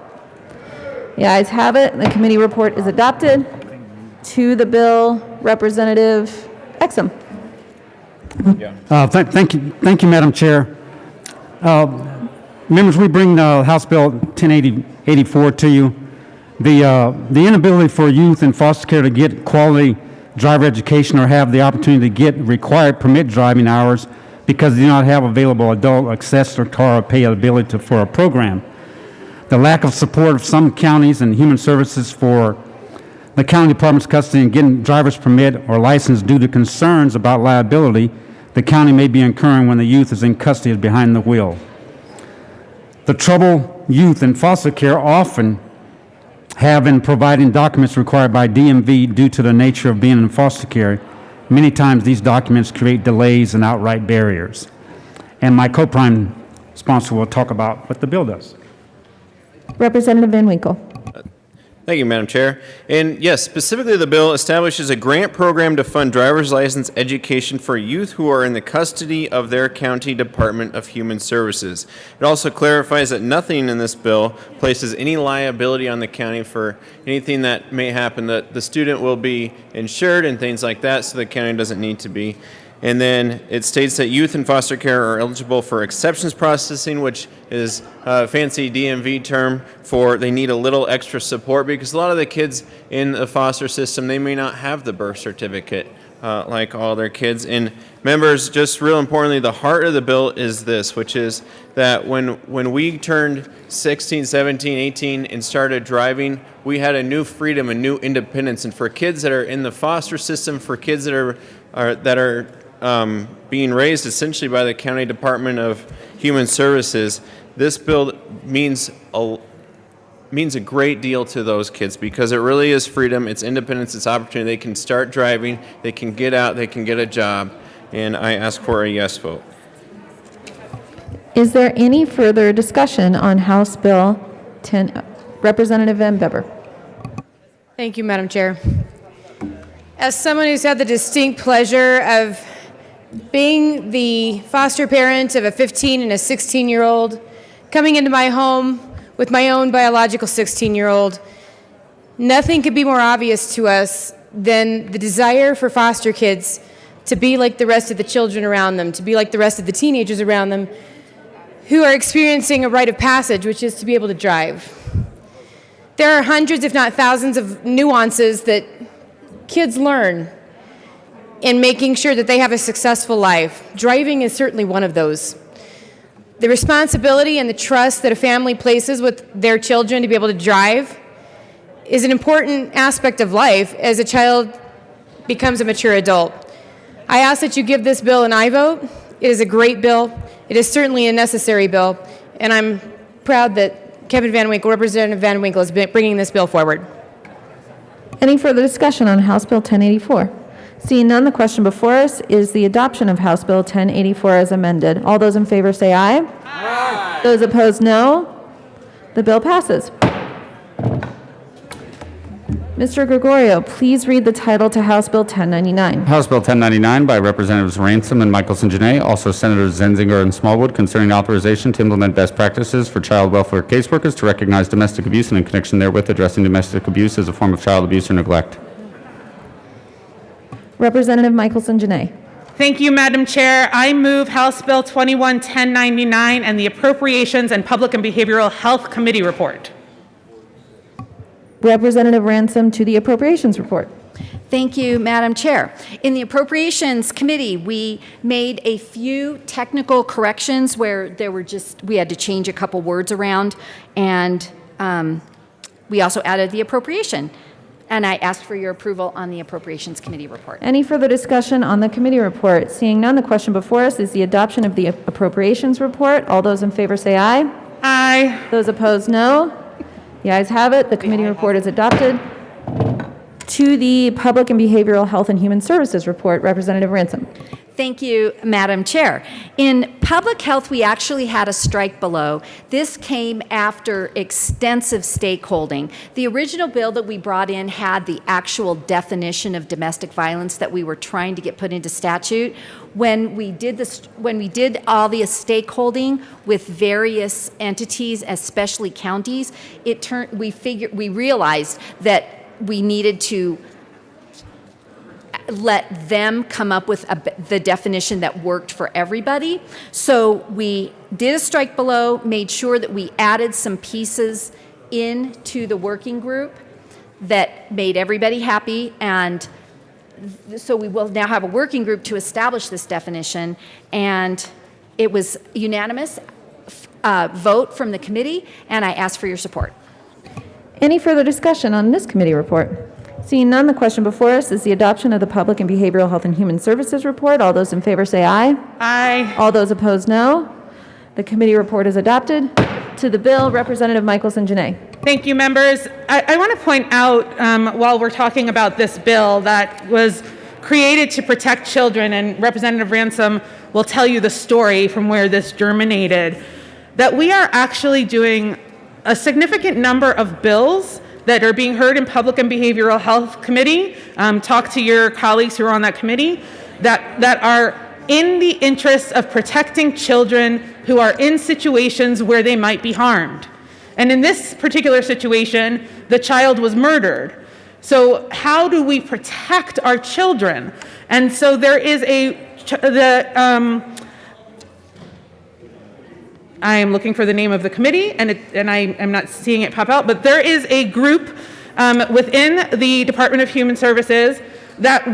The ayes have it. The committee report is adopted. To the bill, Representative Exum. Thank you, Madam Chair. Members, we bring House Bill 1084 to you. The inability for youth in foster care to get quality driver education or have the opportunity to get required permit driving hours because they do not have available adult access or car or pay ability for a program. The lack of support of some counties and human services for the county department's custody in getting driver's permit or license due to concerns about liability the county may be incurring when the youth is in custody and behind the wheel. The trouble youth in foster care often have in providing documents required by DMV due to the nature of being in foster care. Many times these documents create delays and outright barriers. And my co-prime sponsor will talk about what the bill does. Representative Van Winkle. Thank you, Madam Chair. And yes, specifically the bill establishes a grant program to fund driver's license education for youth who are in the custody of their county Department of Human Services. It also clarifies that nothing in this bill places any liability on the county for anything that may happen, that the student will be insured and things like that, so the county doesn't need to be. And then it states that youth in foster care are eligible for exceptions processing, which is a fancy DMV term for they need a little extra support, because a lot of the kids in the foster system, they may not have the birth certificate like all their kids. And members, just real importantly, the heart of the bill is this, which is that when we turned 16, 17, 18 and started driving, we had a new freedom, a new independence. And for kids that are in the foster system, for kids that are being raised essentially by the County Department of Human Services, this bill means a great deal to those kids, because it really is freedom, it's independence, it's opportunity. They can start driving, they can get out, they can get a job, and I ask for a yes vote. Is there any further discussion on House Bill 10? Representative Van Beber. Thank you, Madam Chair. As someone who's had the distinct pleasure of being the foster parent of a 15 and a 16-year-old, coming into my home with my own biological 16-year-old, nothing could be more obvious to us than the desire for foster kids to be like the rest of the children around them, to be like the rest of the teenagers around them who are experiencing a rite of passage, which is to be able to drive. There are hundreds, if not thousands, of nuances that kids learn in making sure that they have a successful life. Driving is certainly one of those. The responsibility and the trust that a family places with their children to be able to drive is an important aspect of life as a child becomes a mature adult. I ask that you give this bill an aye vote. It is a great bill. It is certainly a necessary bill, and I'm proud that Kevin Van Winkle, Representative Van Winkle, is bringing this bill forward. Any further discussion on House Bill 1084? Seeing none, the question before us is the adoption of House Bill 1084 as amended. All those in favor say aye. Aye. Those opposed, no. The bill passes. Mr. Gregorio, please read the title to House Bill 1099. House Bill 1099 by Representatives Ransom and Michelson-Janae, also Senators Zenzinger and Smallwood, concerning authorization to implement best practices for child welfare caseworkers to recognize domestic abuse and in connection therewith addressing domestic abuse as a form of child abuse or neglect. Representative Michelson-Janae. Thank you, Madam Chair. I move House Bill 21-1099 and the Appropriations and Public and Behavioral Health Committee report. Representative Ransom to the Appropriations report. Thank you, Madam Chair. In the Appropriations Committee, we made a few technical corrections where we had to change a couple words around, and we also added the appropriation. And I asked for your approval on the Appropriations Committee report. Any further discussion on the committee report? Seeing none, the question before us is the adoption of the Appropriations report. All those in favor say aye. Aye. Those opposed, no. The ayes have it. The committee report is adopted. To the Public and Behavioral Health and Human Services report, Representative Ransom. Thank you, Madam Chair. In public health, we actually had a strike below. This came after extensive stakeholding. The original bill that we brought in had the actual definition of domestic violence that we were trying to get put into statute. When we did all the stakeholding with various entities, especially counties, we realized that we needed to let them come up with the definition that worked for everybody. So we did a strike below, made sure that we added some pieces into the working group that made everybody happy, and so we will now have a working group to establish this definition, and it was unanimous vote from the committee, and I ask for your support. Any further discussion on this committee report? Seeing none, the question before us is the adoption of the Public and Behavioral Health and Human Services report. All those in favor say aye. Aye. All those opposed, no. The committee report is adopted. To the bill, Representative Michelson-Janae. Thank you, members. I want to point out, while we're talking about this bill that was created to protect children, and Representative Ransom will tell you the story from where this germinated, that we are actually doing a significant number of bills that are being heard in Public and Behavioral Health Committee. Talk to your colleagues who are on that committee, that are in the interest of protecting children who are in situations where they might be harmed. And in this particular situation, the child was murdered. So how do we protect our children? And so there is I am looking for the name of the committee, and I am not seeing it pop out, but there is a group within the Department of Human Services that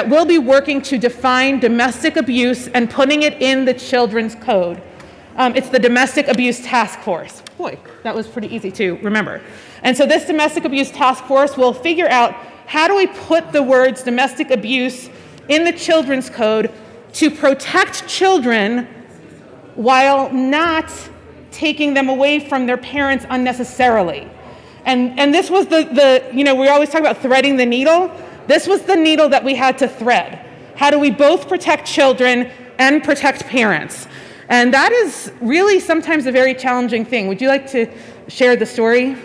will be working to define domestic abuse and putting it in the Children's Code. It's the Domestic Abuse Task Force. Boy, that was pretty easy to remember. And so this Domestic Abuse Task Force will figure out, how do we put the words domestic abuse in the Children's Code to protect children while not taking them away from their parents unnecessarily. And this was we always talk about threading the needle. This was the needle that we had to thread. How do we both protect children and protect parents? And that is really sometimes a very challenging thing. Would you like to share the story?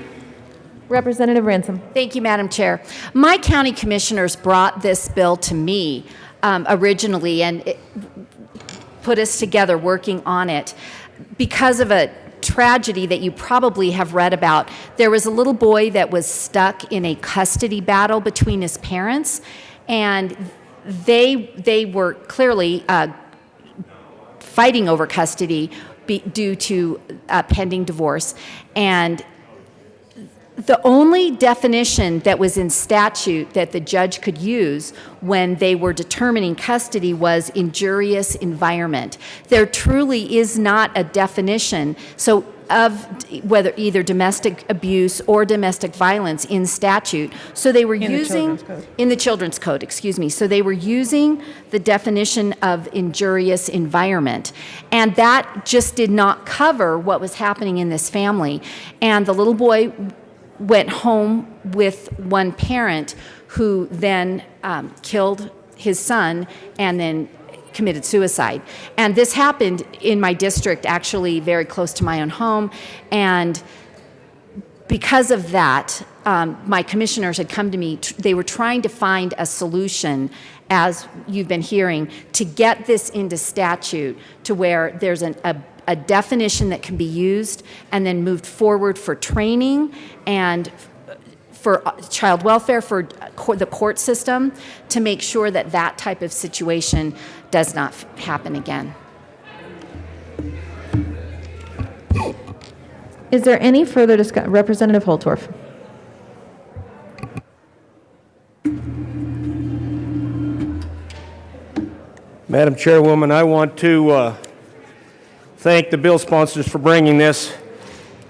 Representative Ransom. Thank you, Madam Chair. My county commissioners brought this bill to me originally, and put us together working on it because of a tragedy that you probably have read about. There was a little boy that was stuck in a custody battle between his parents, and they were clearly fighting over custody due to pending divorce. And the only definition that was in statute that the judge could use when they were determining custody was injurious environment. There truly is not a definition of whether either domestic abuse or domestic violence in statute. So they were using in the Children's Code, excuse me. So they were using the definition of injurious environment, and that just did not cover what was happening in this family. And the little boy went home with one parent who then killed his son and then committed suicide. And this happened in my district, actually very close to my own home. And because of that, my commissioners had come to me. They were trying to find a solution, as you've been hearing, to get this into statute to where there's a definition that can be used and then moved forward for training and for child welfare, for the court system, to make sure that that type of situation does not happen again. Is there any further discussion? Representative Holtorf. Madam Chairwoman, I want to thank the bill sponsors for bringing this.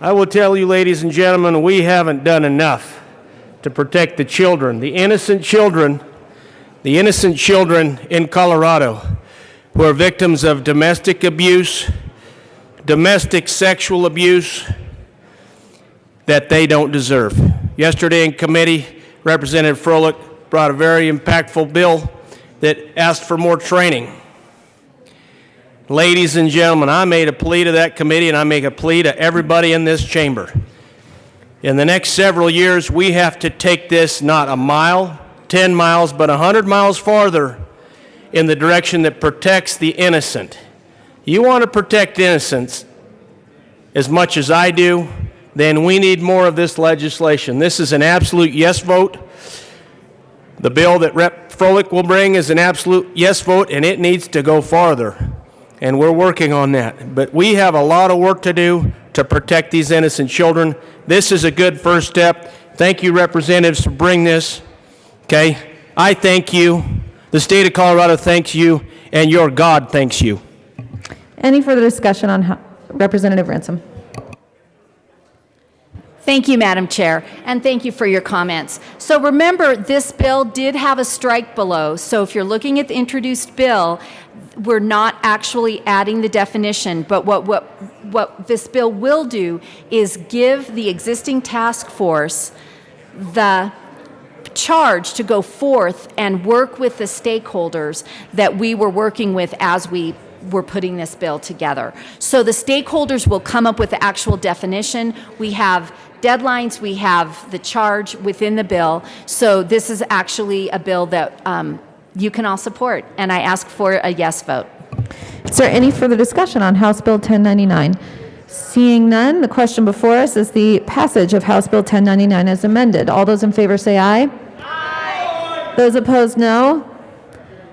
I will tell you, ladies and gentlemen, we haven't done enough to protect the children, the innocent children in Colorado who are victims of domestic abuse, domestic sexual abuse that they don't deserve. Yesterday in committee, Representative Froelich brought a very impactful bill that asked for more training. Ladies and gentlemen, I made a plea to that committee, and I make a plea to everybody in this chamber. In the next several years, we have to take this not a mile, 10 miles, but 100 miles farther in the direction that protects the innocent. You want to protect innocents as much as I do, then we need more of this legislation. This is an absolute yes vote. The bill that Rep. Froelich will bring is an absolute yes vote, and it needs to go farther. And we're working on that. But we have a lot of work to do to protect these innocent children. This is a good first step. Thank you, representatives, for bringing this. Okay? I thank you. The state of Colorado thanks you, and your God thanks you. Any further discussion on Representative Ransom? Thank you, Madam Chair, and thank you for your comments. So remember, this bill did have a strike below. So if you're looking at the introduced bill, we're not actually adding the definition, but what this bill will do is give the existing task force the charge to go forth and work with the stakeholders that we were working with as we were putting this bill together. So the stakeholders will come up with the actual definition. We have deadlines, we have the charge within the bill. So this is actually a bill that you can all support, and I ask for a yes vote. Is there any further discussion on House Bill 1099? Seeing none, the question before us is the passage of House Bill 1099 as amended. All those in favor say aye. Aye. Those opposed, no.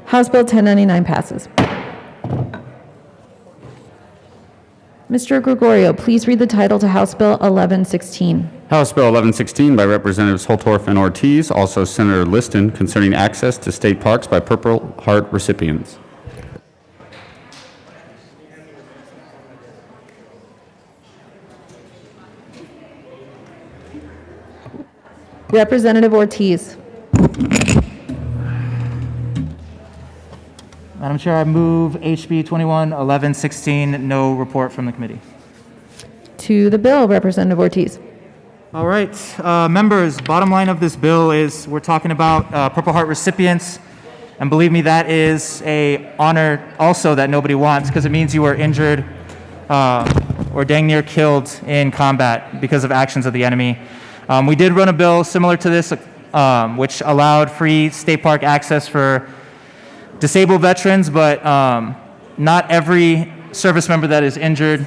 House Bill 1099 passes. Mr. Gregorio, please read the title to House Bill 1116. House Bill 1116 by Representatives Holtorf and Ortiz, also Senator Liston, concerning access to state parks by Purple Heart recipients. Representative Ortiz. Madam Chair, I move HB 21-1116, no report from the committee. To the bill, Representative Ortiz. All right, members, bottom line of this bill is we're talking about Purple Heart recipients, and believe me, that is a honor also that nobody wants, because it means you were injured or dang near killed in combat because of actions of the enemy. We did run a bill similar to this, which allowed free state park access for disabled veterans, but not every service member that is injured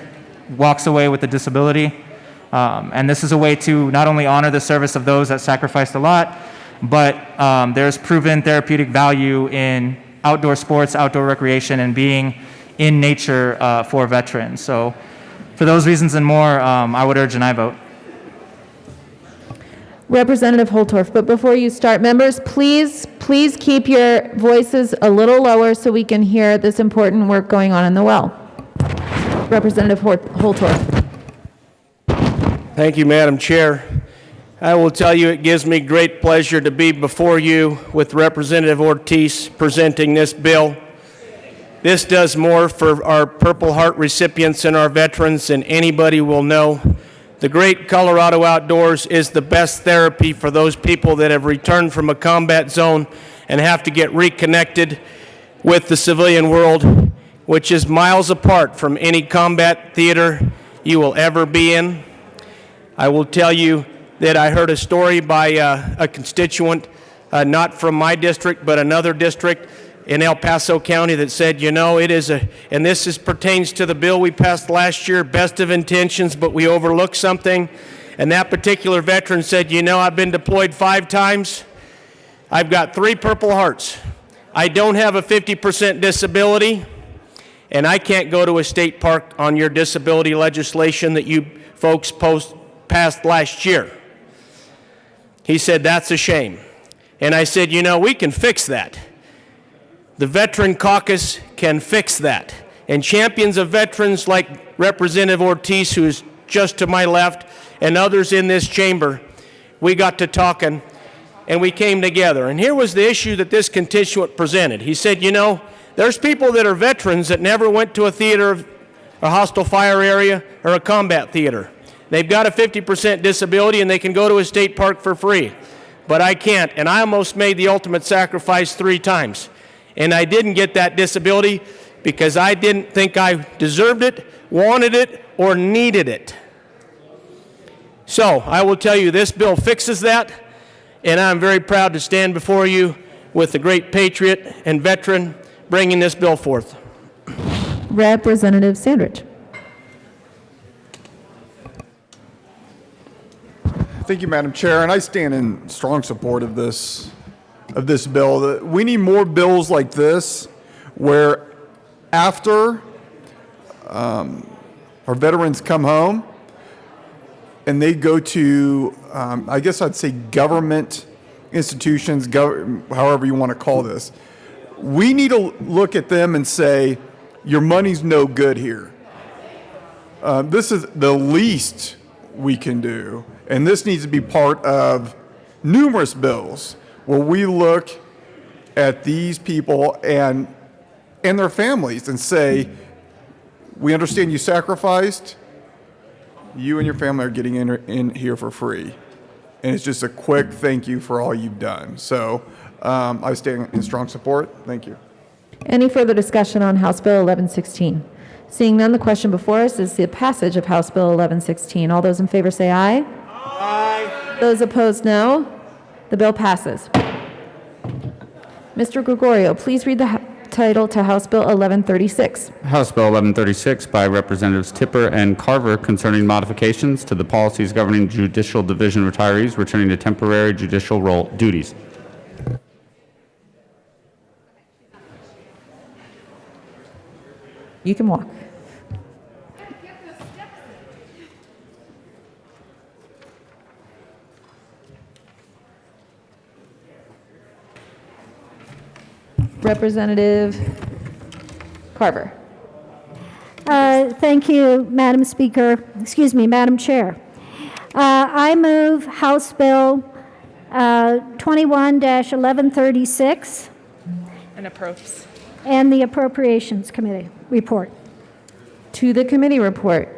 walks away with a disability. And this is a way to not only honor the service of those that sacrificed a lot, but there's proven therapeutic value in outdoor sports, outdoor recreation, and being in nature for veterans. So for those reasons and more, I would urge an aye vote. Representative Holtorf, but before you start, members, please keep your voices a little lower so we can hear this important work going on in the well. Representative Holtorf. Thank you, Madam Chair. I will tell you it gives me great pleasure to be before you with Representative Ortiz presenting this bill. This does more for our Purple Heart recipients and our veterans than anybody will know. The great Colorado outdoors is the best therapy for those people that have returned from a combat zone and have to get reconnected with the civilian world, which is miles apart from any combat theater you will ever be in. I will tell you that I heard a story by a constituent, not from my district, but another district in El Paso County that said, you know, and this pertains to the bill we passed last year, best of intentions, but we overlooked something. And that particular veteran said, you know, I've been deployed 5 times. I've got 3 Purple Hearts. I don't have a 50% disability, and I can't go to a state park on your disability legislation that you folks passed last year. He said, that's a shame. And I said, you know, we can fix that. The Veteran Caucus can fix that. And champions of veterans like Representative Ortiz, who is just to my left, and others in this chamber, we got to talking and we came together. And here was the issue that this constituent presented. He said, you know, there's people that are veterans that never went to a theater, a hostile fire area, or a combat theater. They've got a 50% disability and they can go to a state park for free. But I can't, and I almost made the ultimate sacrifice 3 times. And I didn't get that disability because I didn't think I deserved it, wanted it, or needed it. So I will tell you, this bill fixes that, and I'm very proud to stand before you with the great patriot and veteran bringing this bill forth. Representative Sandridge. Thank you, Madam Chair, and I stand in strong support of this of this bill. We need more bills like this where after our veterans come home and they go to, I guess I'd say government institutions, however you want to call this, we need to look at them and say, your money's no good here. This is the least we can do. And this needs to be part of numerous bills where we look at these people and their families and say, we understand you sacrificed. You and your family are getting in here for free. And it's just a quick thank you for all you've done. So I stand in strong support. Thank you. Any further discussion on House Bill 1116? Seeing none, the question before us is the passage of House Bill 1116. All those in favor say aye. Aye. Those opposed, no. The bill passes. Mr. Gregorio, please read the title to House Bill 1136. House Bill 1136 by Representatives Tipper and Carver concerning modifications to the policies governing judicial division retirees returning to temporary judicial role duties. You can walk. Representative Carver. Thank you, Madam Speaker. Excuse me, Madam Chair. I move House Bill 21-1136 And approves. and the Appropriations Committee report. To the committee report.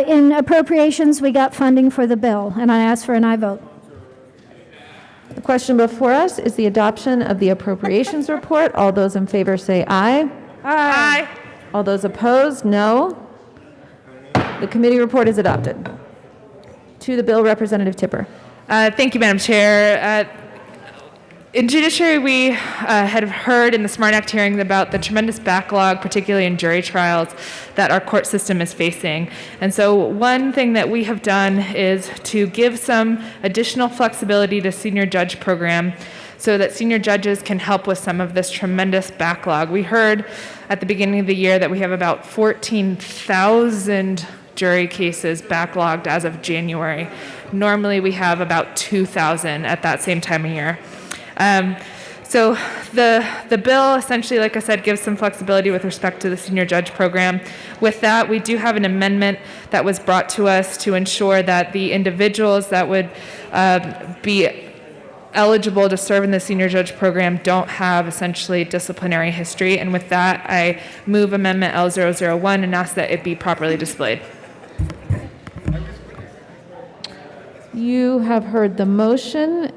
In appropriations, we got funding for the bill, and I ask for an aye vote. The question before us is the adoption of the appropriations report. All those in favor say aye. Aye. All those opposed, no. The committee report is adopted. To the bill, Representative Tipper. Thank you, Madam Chair. In Judiciary, we had heard in the Smart Act hearings about the tremendous backlog, particularly in jury trials, that our court system is facing. And so one thing that we have done is to give some additional flexibility to senior judge program so that senior judges can help with some of this tremendous backlog. We heard at the beginning of the year that we have about 14,000 jury cases backlogged as of January. Normally we have about 2,000 at that same time of year. So the bill essentially, like I said, gives some flexibility with respect to the senior judge program. With that, we do have an amendment that was brought to us to ensure that the individuals that would be eligible to serve in the senior judge program don't have essentially disciplinary history. And with that, I move Amendment L001 and ask that it be properly displayed. You have heard the motion.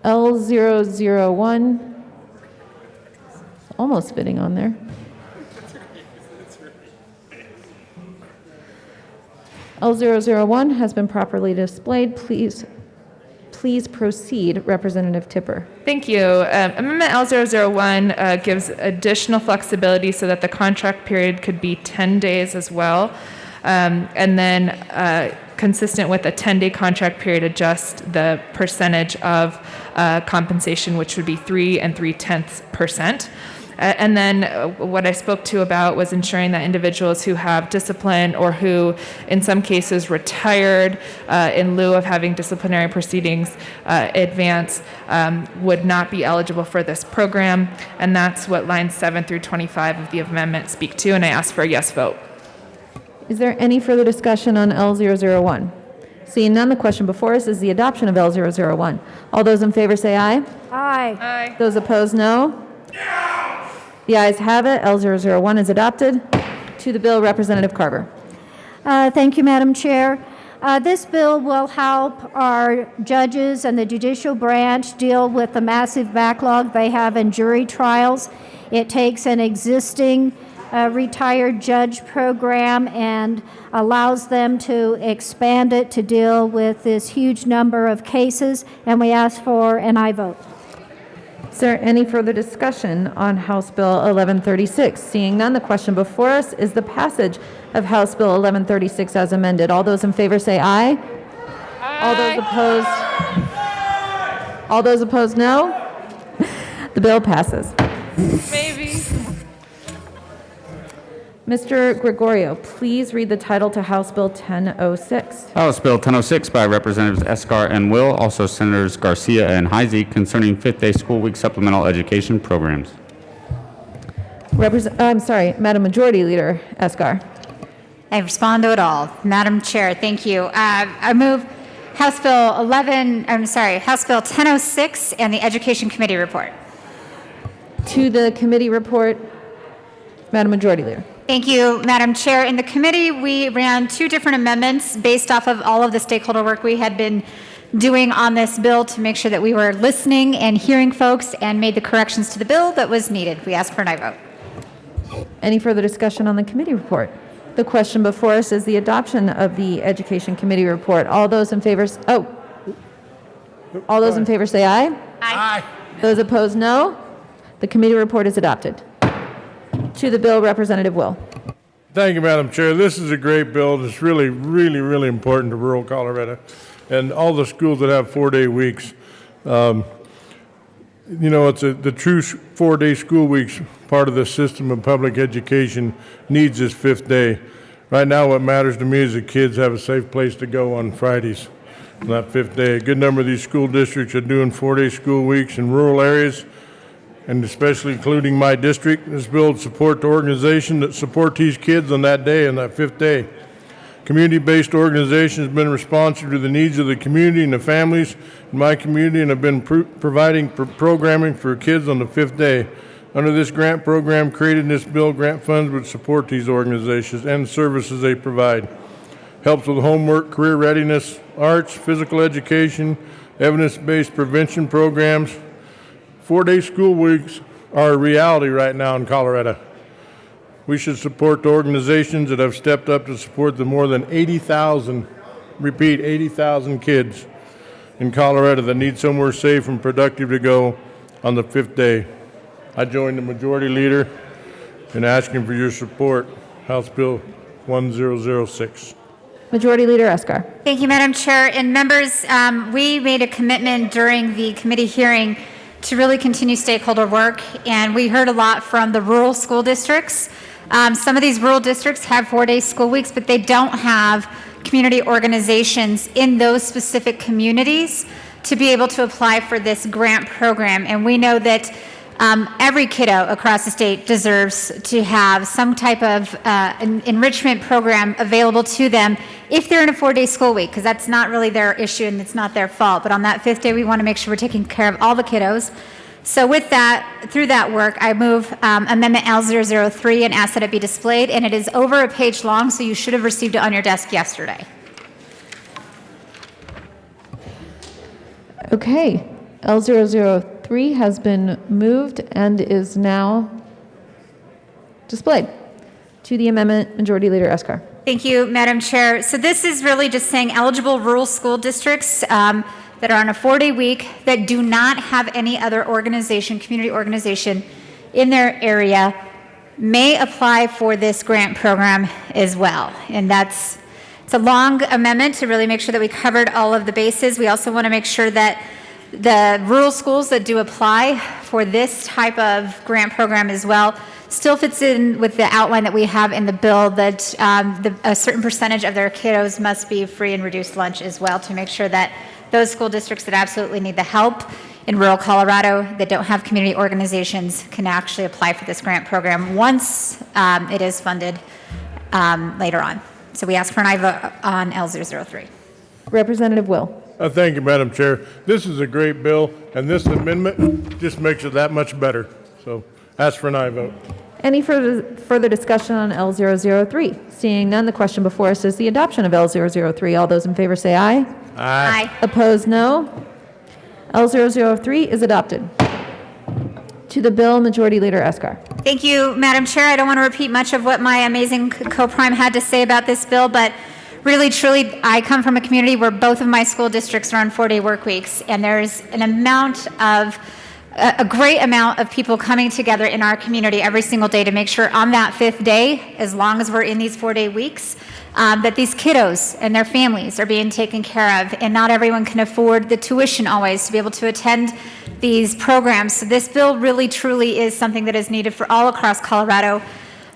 L001, almost fitting on there. L001 has been properly displayed. Please proceed, Representative Tipper. Thank you. Amendment L001 gives additional flexibility so that the contract period could be 10 days as well. And then consistent with a 10-day contract period, adjust the percentage of compensation, which would be 3 3/10%. And then what I spoke to about was ensuring that individuals who have discipline or who, in some cases, retired in lieu of having disciplinary proceedings advance would not be eligible for this program. And that's what lines 7 through 25 of the amendment speak to, and I ask for a yes vote. Is there any further discussion on L001? Seeing none, the question before us is the adoption of L001. All those in favor say aye. Aye. Aye. Those opposed, no. The ayes have it. L001 is adopted. To the bill, Representative Carver. Thank you, Madam Chair. This bill will help our judges and the judicial branch deal with the massive backlog they have in jury trials. It takes an existing retired judge program and allows them to expand it to deal with this huge number of cases, and we ask for an aye vote. Is there any further discussion on House Bill 1136? Seeing none, the question before us is the passage of House Bill 1136 as amended. All those in favor say aye. All those opposed, no. The bill passes. Maybe. Mr. Gregorio, please read the title to House Bill 1006. House Bill 1006 by Representatives Escar and Will, also Senators Garcia and Heisey, concerning fifth-day school week supplemental education programs. Madam Majority Leader Escar. I respond to it all. Madam Chair, thank you. I move House Bill 1006 and the Education Committee report. To the committee report, Madam Majority Leader. Thank you, Madam Chair. In the committee, we ran two different amendments based off of all of the stakeholder work we had been doing on this bill to make sure that we were listening and hearing folks and made the corrections to the bill that was needed. We ask for an aye vote. Any further discussion on the committee report? The question before us is the adoption of the Education Committee report. All those in favor say aye. Aye. Those opposed, no. The committee report is adopted. To the bill, Representative Will. Thank you, Madam Chair. This is a great bill. It's really, really, really important to rural Colorado and all the schools that have 4-day weeks. It's the true 4-day school weeks. Part of the system of public education needs this fifth day. Right now, what matters to me is the kids have a safe place to go on Fridays on that fifth day. A good number of these school districts are doing 4-day school weeks in rural areas, and especially including my district. This bill would support the organization that support these kids on that day, on that fifth day. Community-based organization has been responsive to the needs of the community and the families in my community and have been providing programming for kids on the fifth day. Under this grant program created in this bill, grant funds would support these organizations and services they provide. Helps with homework, career readiness, arts, physical education, evidence-based prevention programs. 4-day school weeks are a reality right now in Colorado. We should support the organizations that have stepped up to support the more than 80,000 kids in Colorado that need somewhere safe and productive to go on the fifth day. I join the Majority Leader in asking for your support, House Bill 1006. Majority Leader Escar. Thank you, Madam Chair. And members, we made a commitment during the committee hearing to really continue stakeholder work, and we heard a lot from the rural school districts. Some of these rural districts have 4-day school weeks, but they don't have community organizations in those specific communities to be able to apply for this grant program. And we know that every kiddo across the state deserves to have some type of enrichment program available to them if they're in a 4-day school week, because that's not really their issue and it's not their fault. But on that fifth day, we want to make sure we're taking care of all the kiddos. So with that, through that work, I move Amendment L003 and ask that it be displayed. And it is over a page long, so you should have received it on your desk yesterday. Okay. L003 has been moved and is now displayed. To the amendment, Majority Leader Escar. Thank you, Madam Chair. So this is really just saying eligible rural school districts that are on a 4-day week that do not have any other organization, community organization in their area may apply for this grant program as well. And it's a long amendment to really make sure that we covered all of the bases. We also want to make sure that the rural schools that do apply for this type of grant program as well still fits in with the outline that we have in the bill that a certain percentage of their kiddos must be free and reduced lunch as well, to make sure that those school districts that absolutely need the help in rural Colorado that don't have community organizations can actually apply for this grant program once it is funded later on. So we ask for an aye vote on L003. Representative Will. Thank you, Madam Chair. This is a great bill, and this amendment just makes it that much better. So ask for an aye vote. Any further discussion on L003? Seeing none, the question before us is the adoption of L003. All those in favor say aye. Aye. Opposed, no. L003 is adopted. To the bill, Majority Leader Escar. Thank you, Madam Chair. I don't want to repeat much of what my amazing co-prime had to say about this bill, but really, truly, I come from a community where both of my school districts are on 4-day work weeks, and there's an amount of a great amount of people coming together in our community every single day to make sure on that 5th day, as long as we're in these 4-day weeks, that these kiddos and their families are being taken care of. And not everyone can afford the tuition always to be able to attend these programs. So this bill really truly is something that is needed for all across Colorado.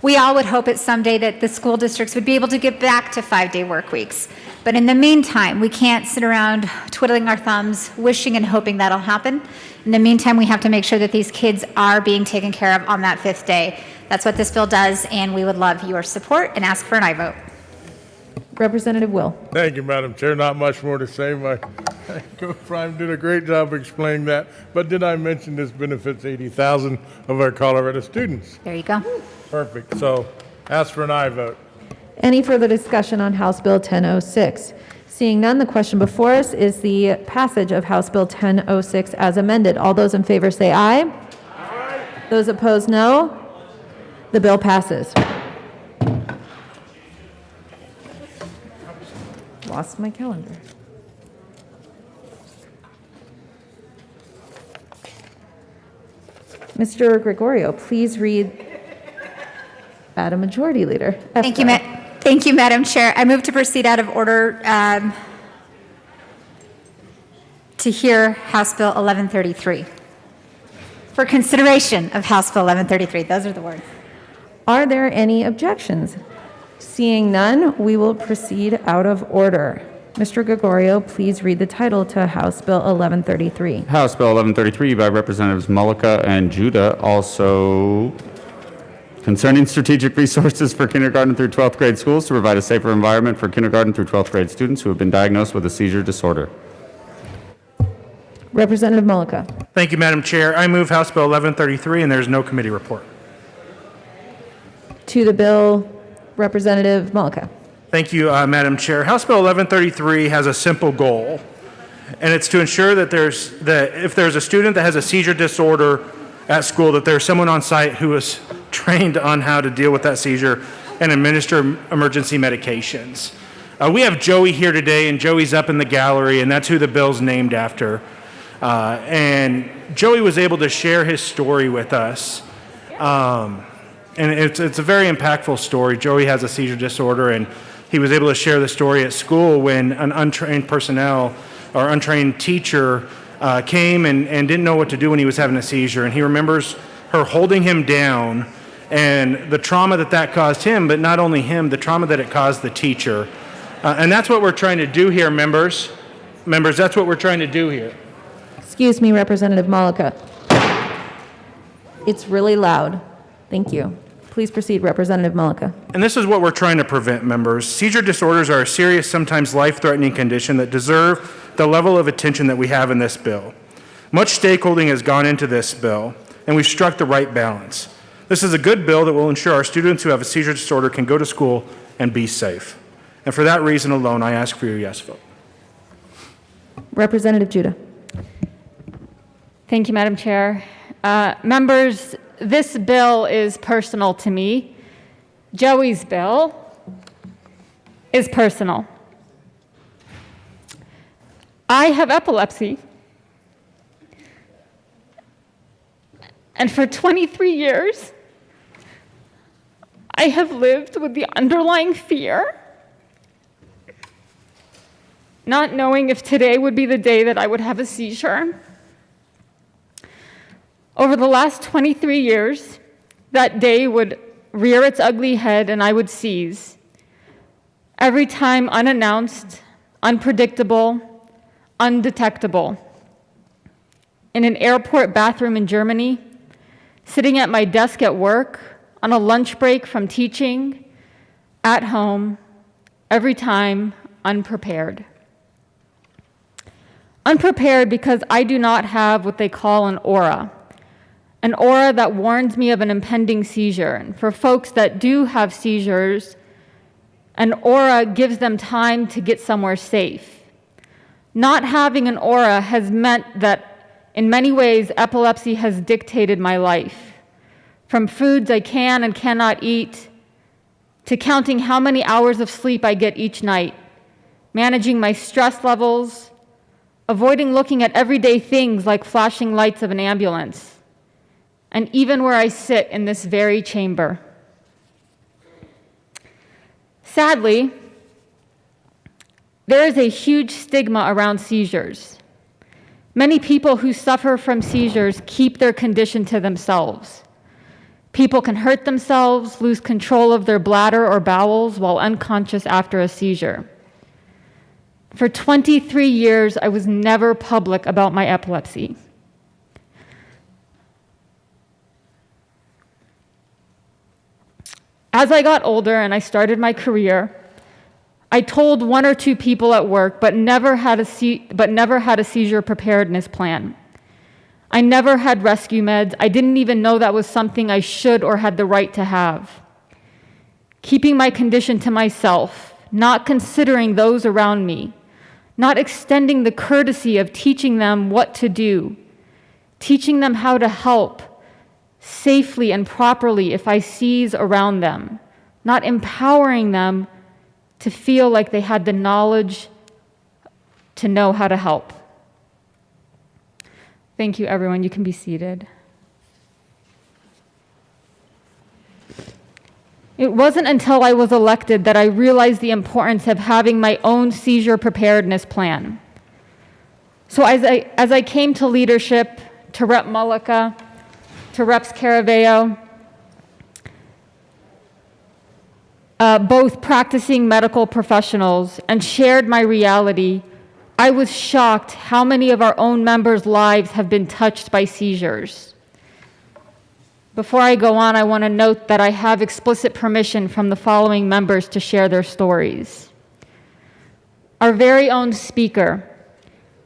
We all would hope it someday that the school districts would be able to get back to 5-day work weeks. But in the meantime, we can't sit around twiddling our thumbs, wishing and hoping that'll happen. In the meantime, we have to make sure that these kids are being taken care of on that 5th day. That's what this bill does, and we would love your support and ask for an aye vote. Representative Will. Thank you, Madam Chair. Not much more to say. My co-prime did a great job explaining that. But did I mention this benefits 80,000 of our Colorado students? There you go. Perfect. So ask for an aye vote. Any further discussion on House Bill 1006? Seeing none, the question before us is the passage of House Bill 1006 as amended. All those in favor say aye. Aye. Those opposed, no. The bill passes. Lost my calendar. Mr. Gregorio, please read Madam Majority Leader. Thank you, Madam Chair. I move to proceed out of order to hear House Bill 1133. For consideration of House Bill 1133. Those are the words. Are there any objections? Seeing none, we will proceed out of order. Mr. Gregorio, please read the title to House Bill 1133. House Bill 1133 by Representatives Mullica and Judah, also concerning strategic resources for kindergarten through 12th grade schools to provide a safer environment for kindergarten through 12th grade students who have been diagnosed with a seizure disorder. Representative Mullica. Thank you, Madam Chair. I move House Bill 1133, and there is no committee report. To the bill, Representative Mullica. Thank you, Madam Chair. House Bill 1133 has a simple goal, and it's to ensure that if there's a student that has a seizure disorder at school, that there's someone on site who is trained on how to deal with that seizure and administer emergency medications. We have Joey here today, and Joey's up in the gallery, and that's who the bill's named after. And Joey was able to share his story with us. And it's a very impactful story. Joey has a seizure disorder, and he was able to share the story at school when an untrained personnel or untrained teacher came and didn't know what to do when he was having a seizure. And he remembers her holding him down and the trauma that caused him, but not only him, the trauma that it caused the teacher. And that's what we're trying to do here, members. Members, that's what we're trying to do here. Excuse me, Representative Mullica. It's really loud. Thank you. Please proceed, Representative Mullica. And this is what we're trying to prevent, members. Seizure disorders are a serious, sometimes life-threatening condition that deserve the level of attention that we have in this bill. Much stakeholding has gone into this bill, and we've struck the right balance. This is a good bill that will ensure our students who have a seizure disorder can go to school and be safe. And for that reason alone, I ask for your yes vote. Representative Judah. Thank you, Madam Chair. Members, this bill is personal to me. Joey's bill is personal. I have epilepsy. And for 23 years, I have lived with the underlying fear, not knowing if today would be the day that I would have a seizure. Over the last 23 years, that day would rear its ugly head and I would seize. Every time unannounced, unpredictable, undetectable. In an airport bathroom in Germany, sitting at my desk at work, on a lunch break from teaching, at home, every time unprepared. Unprepared because I do not have what they call an aura that warns me of an impending seizure. And for folks that do have seizures, an aura gives them time to get somewhere safe. Not having an aura has meant that in many ways, epilepsy has dictated my life. From foods I can and cannot eat, to counting how many hours of sleep I get each night, managing my stress levels, avoiding looking at everyday things like flashing lights of an ambulance, and even where I sit in this very chamber. Sadly, there is a huge stigma around seizures. Many people who suffer from seizures keep their condition to themselves. People can hurt themselves, lose control of their bladder or bowels while unconscious after a seizure. For 23 years, I was never public about my epilepsy. As I got older and I started my career, I told one or two people at work, but never had a seizure preparedness plan. I never had rescue meds. I didn't even know that was something I should or had the right to have. Keeping my condition to myself, not considering those around me, not extending the courtesy of teaching them what to do, teaching them how to help safely and properly if I seize around them, not empowering them to feel like they had the knowledge to know how to help. Thank you, everyone. You can be seated. It wasn't until I was elected that I realized the importance of having my own seizure preparedness plan. So as I came to leadership, to Rep. Mullica, to Reps. Caraveo, both practicing medical professionals, and shared my reality, I was shocked how many of our own members' lives have been touched by seizures. Before I go on, I want to note that I have explicit permission from the following members to share their stories. Our very own speaker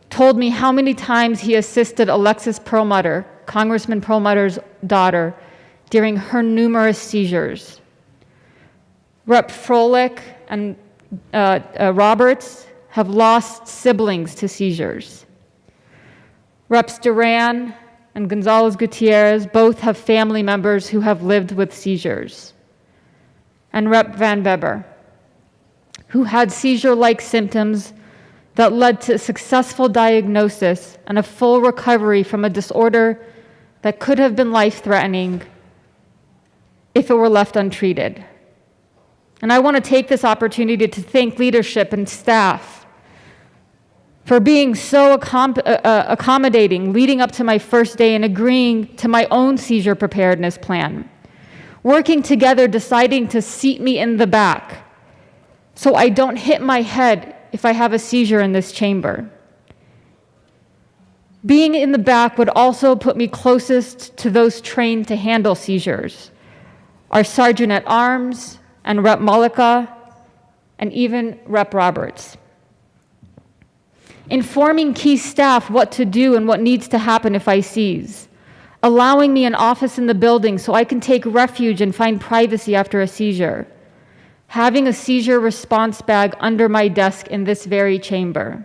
told me how many times he assisted Alexis Perlmutter, Congressman Perlmutter's daughter, during her numerous seizures. Rep. Froelich and Roberts have lost siblings to seizures. Reps. Duran and Gonzalez Gutierrez both have family members who have lived with seizures. And Rep. Van Weber, who had seizure-like symptoms that led to a successful diagnosis and a full recovery from a disorder that could have been life-threatening if it were left untreated. And I want to take this opportunity to thank leadership and staff for being so accommodating leading up to my first day and agreeing to my own seizure preparedness plan. Working together, deciding to seat me in the back so I don't hit my head if I have a seizure in this chamber. Being in the back would also put me closest to those trained to handle seizures. Our Sergeant at Arms and Rep. Mullica and even Rep. Roberts. Informing key staff what to do and what needs to happen if I seize. Allowing me an office in the building so I can take refuge and find privacy after a seizure. Having a seizure response bag under my desk in this very chamber,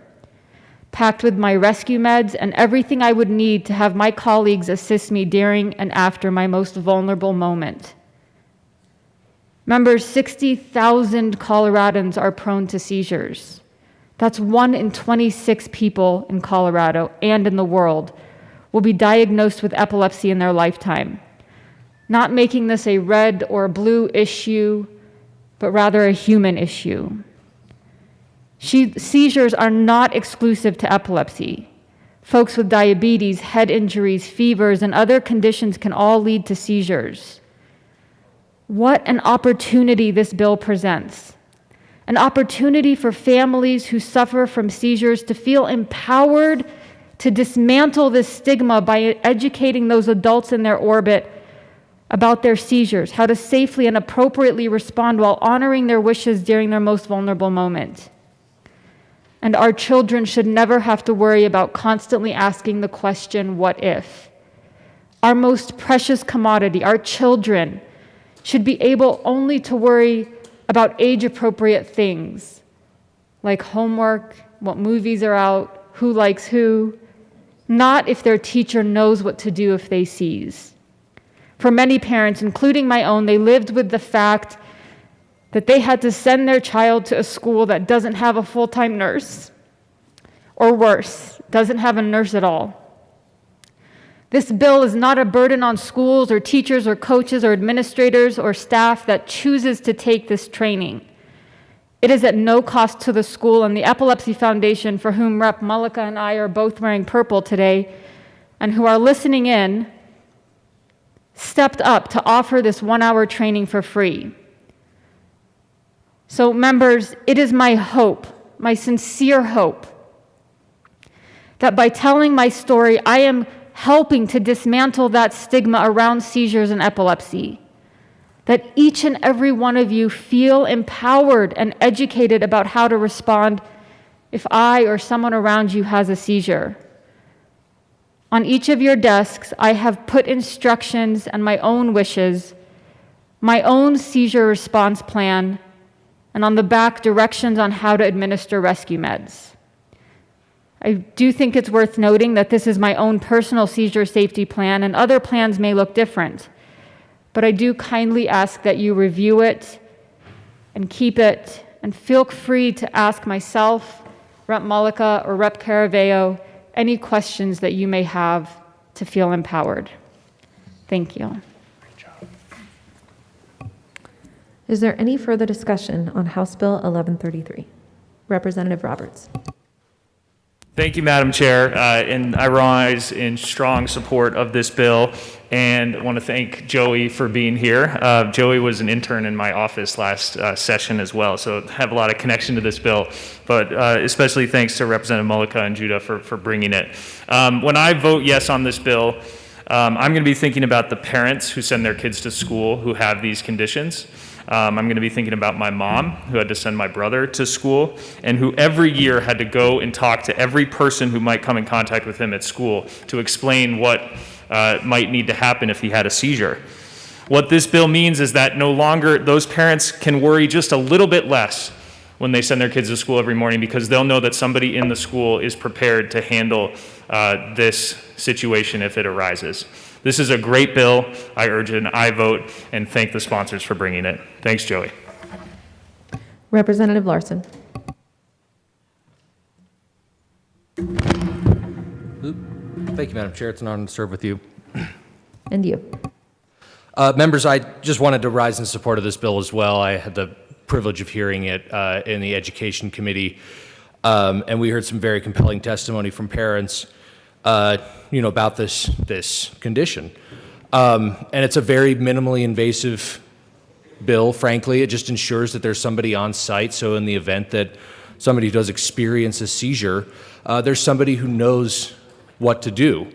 packed with my rescue meds and everything I would need to have my colleagues assist me during and after my most vulnerable moment. Members, 60,000 Coloradans are prone to seizures. That's 1 in 26 people in Colorado and in the world will be diagnosed with epilepsy in their lifetime. Not making this a red or blue issue, but rather a human issue. Seizures are not exclusive to epilepsy. Folks with diabetes, head injuries, fevers, and other conditions can all lead to seizures. What an opportunity this bill presents. An opportunity for families who suffer from seizures to feel empowered to dismantle this stigma by educating those adults in their orbit about their seizures, how to safely and appropriately respond while honoring their wishes during their most vulnerable moment. And our children should never have to worry about constantly asking the question, what if? Our most precious commodity, our children, should be able only to worry about age-appropriate things, like homework, what movies are out, who likes who, not if their teacher knows what to do if they seize. For many parents, including my own, they lived with the fact that they had to send their child to a school that doesn't have a full-time nurse, or worse, doesn't have a nurse at all. This bill is not a burden on schools or teachers or coaches or administrators or staff that chooses to take this training. It is at no cost to the school, and the Epilepsy Foundation, for whom Rep. Mullica and I are both wearing purple today, and who are listening in, stepped up to offer this 1-hour training for free. So members, it is my hope, my sincere hope, that by telling my story, I am helping to dismantle that stigma around seizures and epilepsy, that each and every one of you feel empowered and educated about how to respond if I or someone around you has a seizure. On each of your desks, I have put instructions and my own wishes, my own seizure response plan, and on the back, directions on how to administer rescue meds. I do think it's worth noting that this is my own personal seizure safety plan, and other plans may look different. But I do kindly ask that you review it and keep it, and feel free to ask myself, Rep. Mullica, or Rep. Caraveo any questions that you may have to feel empowered. Thank you. Is there any further discussion on House Bill 1133? Representative Roberts. Thank you, Madam Chair, and I rise in strong support of this bill, and I want to thank Joey for being here. Joey was an intern in my office last session as well, so I have a lot of connection to this bill, but especially thanks to Representative Mullica and Judah for bringing it. When I vote yes on this bill, I'm going to be thinking about the parents who send their kids to school who have these conditions. I'm going to be thinking about my mom, who had to send my brother to school, and who every year had to go and talk to every person who might come in contact with him at school to explain what might need to happen if he had a seizure. What this bill means is that no longer those parents can worry just a little bit less when they send their kids to school every morning, because they'll know that somebody in the school is prepared to handle this situation if it arises. This is a great bill. I urge an aye vote and thank the sponsors for bringing it. Thanks, Joey. Representative Larson. Thank you, Madam Chair. It's an honor to serve with you. And you. Members, I just wanted to rise in support of this bill as well. I had the privilege of hearing it in the Education Committee, and we heard some very compelling testimony from parents about this condition. And it's a very minimally invasive bill, frankly. It just ensures that there's somebody on site, so in the event that somebody does experience a seizure, there's somebody who knows what to do.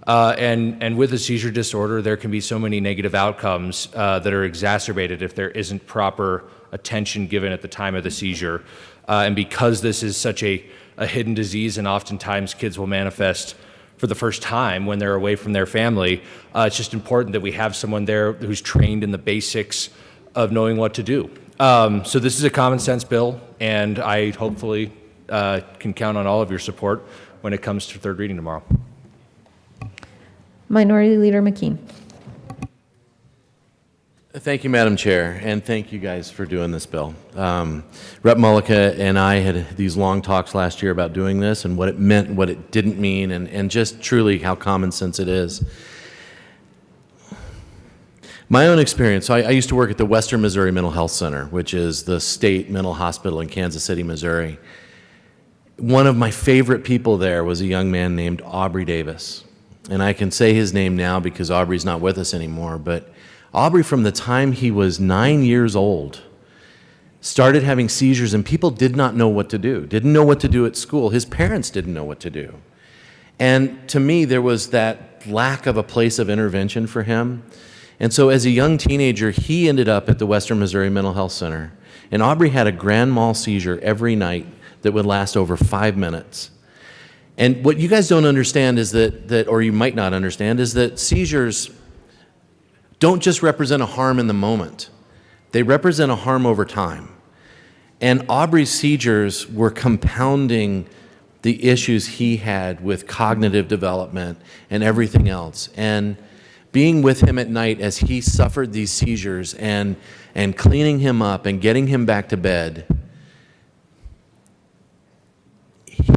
And with a seizure disorder, there can be so many negative outcomes that are exacerbated if there isn't proper attention given at the time of the seizure. And because this is such a hidden disease, and oftentimes kids will manifest for the first time when they're away from their family, it's just important that we have someone there who's trained in the basics of knowing what to do. So this is a common sense bill, and I hopefully can count on all of your support when it comes to third reading tomorrow. Minority Leader McKean. Thank you, Madam Chair, and thank you guys for doing this bill. Rep. Mullica and I had these long talks last year about doing this and what it meant and what it didn't mean, and just truly how common sense it is. My own experience, so I used to work at the Western Missouri Mental Health Center, which is the state mental hospital in Kansas City, Missouri. One of my favorite people there was a young man named Aubrey Davis. And I can say his name now because Aubrey's not with us anymore, but Aubrey, from the time he was 9 years old, started having seizures, and people did not know what to do, didn't know what to do at school. His parents didn't know what to do. And to me, there was that lack of a place of intervention for him. And so as a young teenager, he ended up at the Western Missouri Mental Health Center. And Aubrey had a grand mal seizure every night that would last over 5 minutes. And what you guys don't understand is that, or you might not understand, is that seizures don't just represent a harm in the moment. They represent a harm over time. And Aubrey's seizures were compounding the issues he had with cognitive development and everything else. And being with him at night as he suffered these seizures and cleaning him up and getting him back to bed,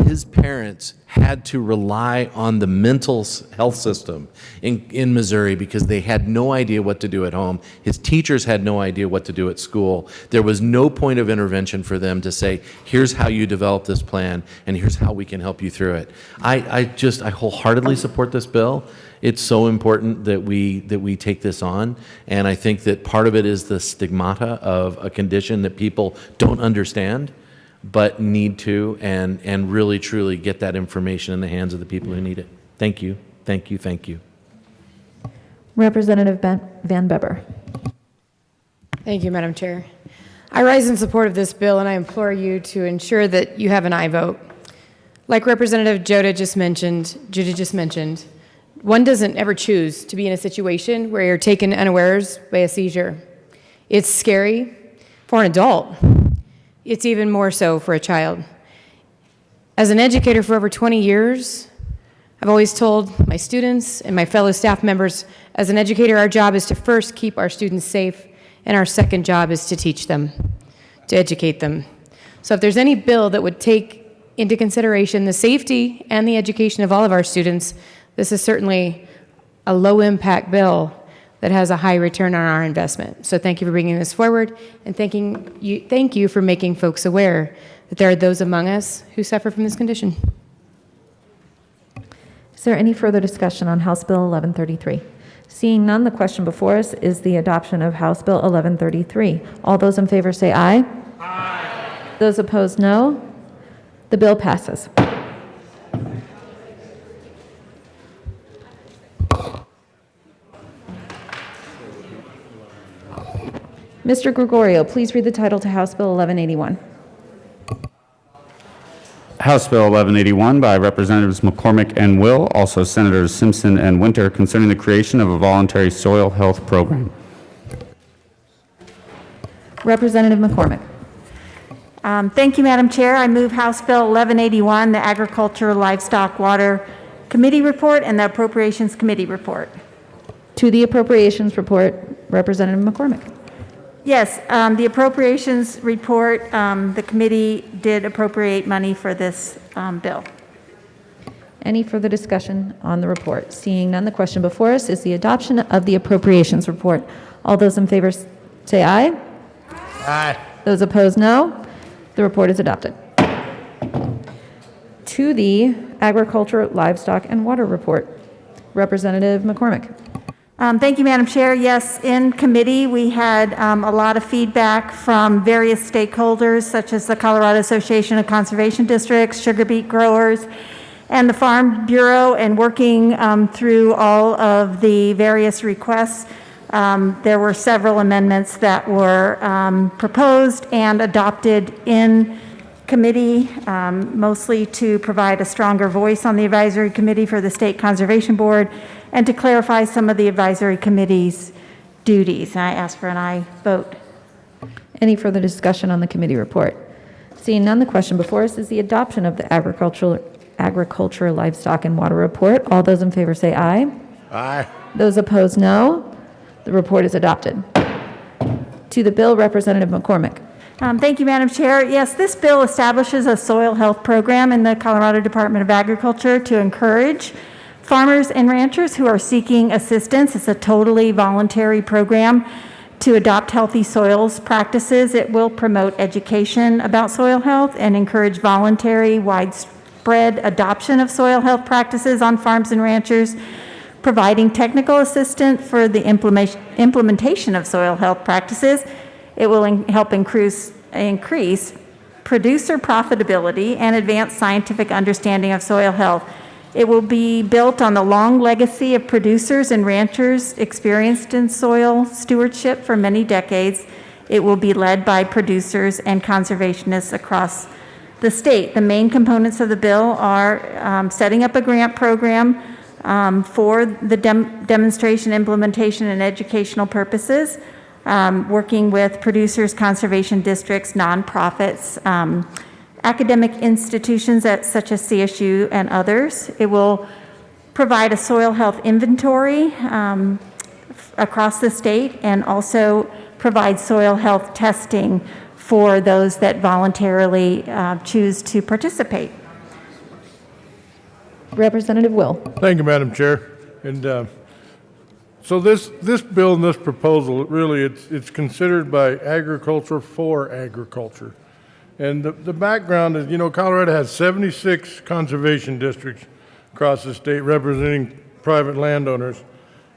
his his parents had to rely on the mental health system in Missouri because they had no idea what to do at home. His teachers had no idea what to do at school. There was no point of intervention for them to say, here's how you develop this plan, and here's how we can help you through it. I wholeheartedly support this bill. It's so important that we take this on, and I think that part of it is the stigmata of a condition that people don't understand but need to, and really truly get that information in the hands of the people who need it. Thank you, thank you, thank you. Representative Van Beber. Thank you, Madam Chair. I rise in support of this bill, and I implore you to ensure that you have an aye vote. Like Representative Judah just mentioned, one doesn't ever choose to be in a situation where you're taken unawares by a seizure. It's scary for an adult. It's even more so for a child. As an educator for over 20 years, I've always told my students and my fellow staff members, as an educator, our job is to first keep our students safe, and our second job is to teach them, to educate them. So if there's any bill that would take into consideration the safety and the education of all of our students, this is certainly a low-impact bill that has a high return on our investment. So thank you for bringing this forward, and thank you for making folks aware that there are those among us who suffer from this condition. Is there any further discussion on House Bill 1133? Seeing none, the question before us is the adoption of House Bill 1133. All those in favor say aye. Aye. Those opposed, no. The bill passes. Mr. Gregorio, please read the title to House Bill 1181. House Bill 1181 by Representatives McCormick and Will, also Senators Simpson and Winter, concerning the creation of a voluntary soil health program. Representative McCormick. Thank you, Madam Chair. I move House Bill 1181, the Agriculture, Livestock, Water Committee report and the Appropriations Committee report. To the Appropriations report, Representative McCormick. Yes, the appropriations report, the committee did appropriate money for this bill. Any further discussion on the report? Seeing none, the question before us is the adoption of the appropriations report. All those in favor say aye. Aye. Those opposed, no. The report is adopted. To the Agriculture, Livestock, and Water report, Representative McCormick. Thank you, Madam Chair. Yes, in committee, we had a lot of feedback from various stakeholders, such as the Colorado Association of Conservation Districts, sugar beet growers, and the Farm Bureau, and working through all of the various requests. There were several amendments that were proposed and adopted in committee, mostly to provide a stronger voice on the advisory committee for the State Conservation Board and to clarify some of the advisory committee's duties. And I ask for an aye vote. Any further discussion on the committee report? Seeing none, the question before us is the adoption of the Agriculture, Livestock, and Water report. All those in favor say aye. Aye. Those opposed, no. The report is adopted. To the bill, Representative McCormick. Thank you, Madam Chair. Yes, this bill establishes a soil health program in the Colorado Department of Agriculture to encourage farmers and ranchers who are seeking assistance. It's a totally voluntary program to adopt healthy soils practices. It will promote education about soil health and encourage voluntary, widespread adoption of soil health practices on farms and ranchers, providing technical assistance for the implementation of soil health practices. It will help increase producer profitability and advance scientific understanding of soil health. It will be built on the long legacy of producers and ranchers experienced in soil stewardship for many decades. It will be led by producers and conservationists across the state. The main components of the bill are setting up a grant program for the demonstration, implementation, and educational purposes, working with producers, conservation districts, nonprofits, academic institutions such as CSU and others. It will provide a soil health inventory across the state and also provide soil health testing for those that voluntarily choose to participate. Representative Will. Thank you, Madam Chair. And so this bill and this proposal, really, it's considered by agriculture for agriculture. And the background is, Colorado has 76 conservation districts across the state representing private landowners'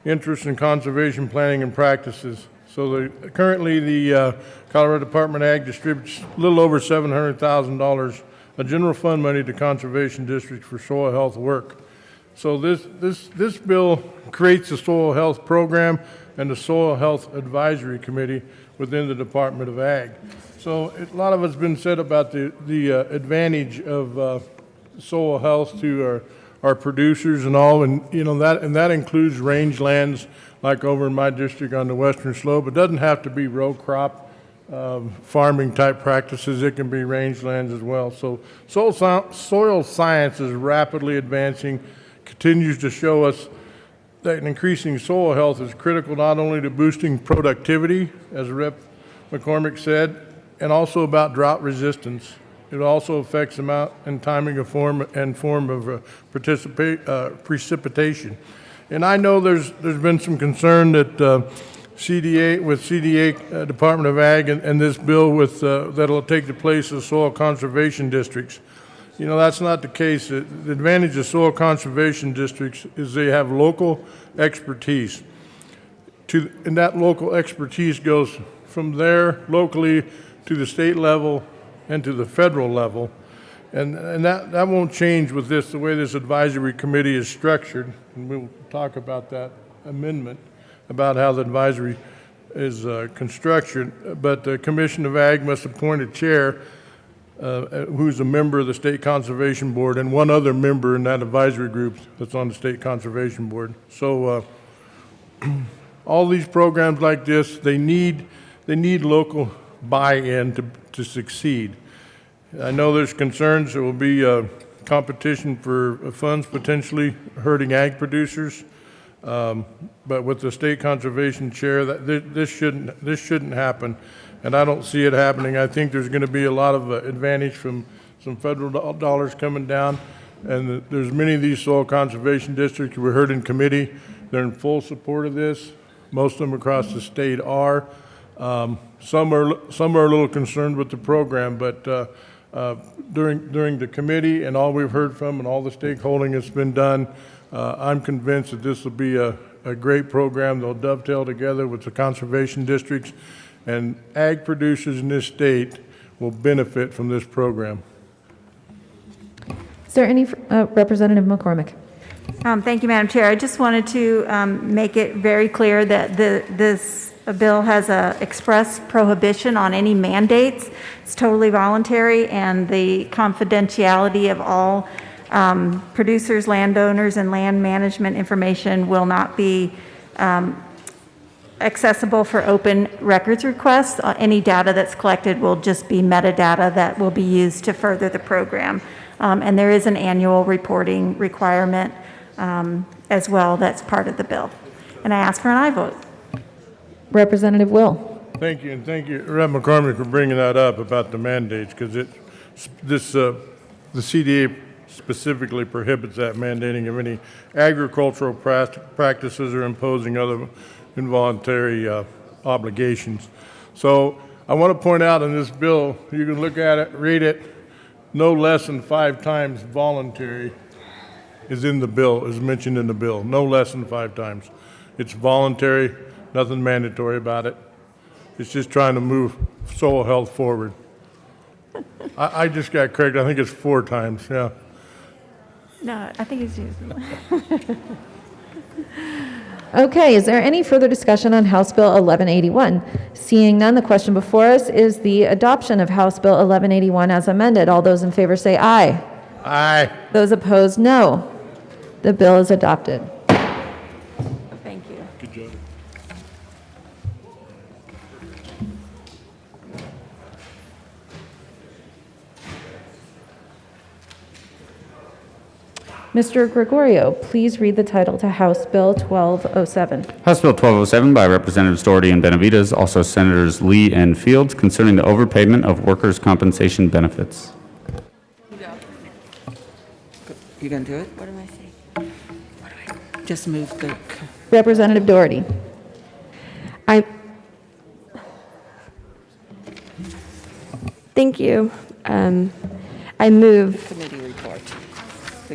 interests in conservation planning and practices. So currently the Colorado Department of Ag distributes a little over $700,000 of general fund money to conservation districts for soil health work. So this bill creates a soil health program and a soil health advisory committee within the Department of Ag. So a lot of it's been said about the advantage of soil health to our producers and all, and that includes rangelands like over in my district on the western slope. It doesn't have to be row crop farming type practices. It can be rangelands as well. So soil science is rapidly advancing, continues to show us that increasing soil health is critical not only to boosting productivity, as Rep. McCormick said, and also about drought resistance. It also affects amount and timing of form of precipitation. And I know there's been some concern that CDA Department of Ag and this bill that'll take the place of soil conservation districts. That's not the case. The advantage of soil conservation districts is they have local expertise. And that local expertise goes from there locally to the state level and to the federal level. And that won't change with the way this advisory committee is structured. And we'll talk about that amendment, about how the advisory is constructed. But the Commission of Ag must appoint a chair who's a member of the State Conservation Board and one other member in that advisory group that's on the State Conservation Board. So all these programs like this, they need local buy-in to succeed. I know there's concerns there will be competition for funds potentially hurting ag producers, but with the state conservation chair, this shouldn't happen, and I don't see it happening. I think there's going to be a lot of advantage from some federal dollars coming down, and there's many of these soil conservation districts we heard in committee. They're in full support of this. Most of them across the state are. Some are a little concerned with the program, but during the committee and all we've heard from and all the stakeholding that's been done, I'm convinced that this will be a great program. They'll dovetail together with the conservation districts, and ag producers in this state will benefit from this program. Is there any, Representative McCormick? Thank you, Madam Chair. I just wanted to make it very clear that this bill has an express prohibition on any mandates. It's totally voluntary, and the confidentiality of all producers, landowners, and land management information will not be accessible for open records requests. Any data that's collected will just be metadata that will be used to further the program. And there is an annual reporting requirement as well that's part of the bill. And I ask for an aye vote. Representative Will. Thank you, and thank you, Rep. McCormick, for bringing that up about the mandates, because the CDA specifically prohibits that mandating of any agricultural practices or imposing other involuntary obligations. So I want to point out in this bill, you can look at it, read it, no less than 5 times voluntary is in the bill, is mentioned in the bill, no less than 5 times. It's voluntary. Nothing mandatory about it. It's just trying to move soil health forward. I just got corrected. I think it's 4 times, yeah. No, I think it's used. Okay, is there any further discussion on House Bill 1181? Seeing none, the question before us is the adoption of House Bill 1181 as amended. All those in favor say aye. Aye. Those opposed, no. The bill is adopted. Thank you. Good job. Mr. Gregorio, please read the title to House Bill 1207. House Bill 1207 by Representatives Doherty and Benavides, also Senators Lee and Fields, concerning the overpayment of workers' compensation benefits. You gonna do it? What am I saying? Just move the. Representative Doherty. Thank you. I move Committee report.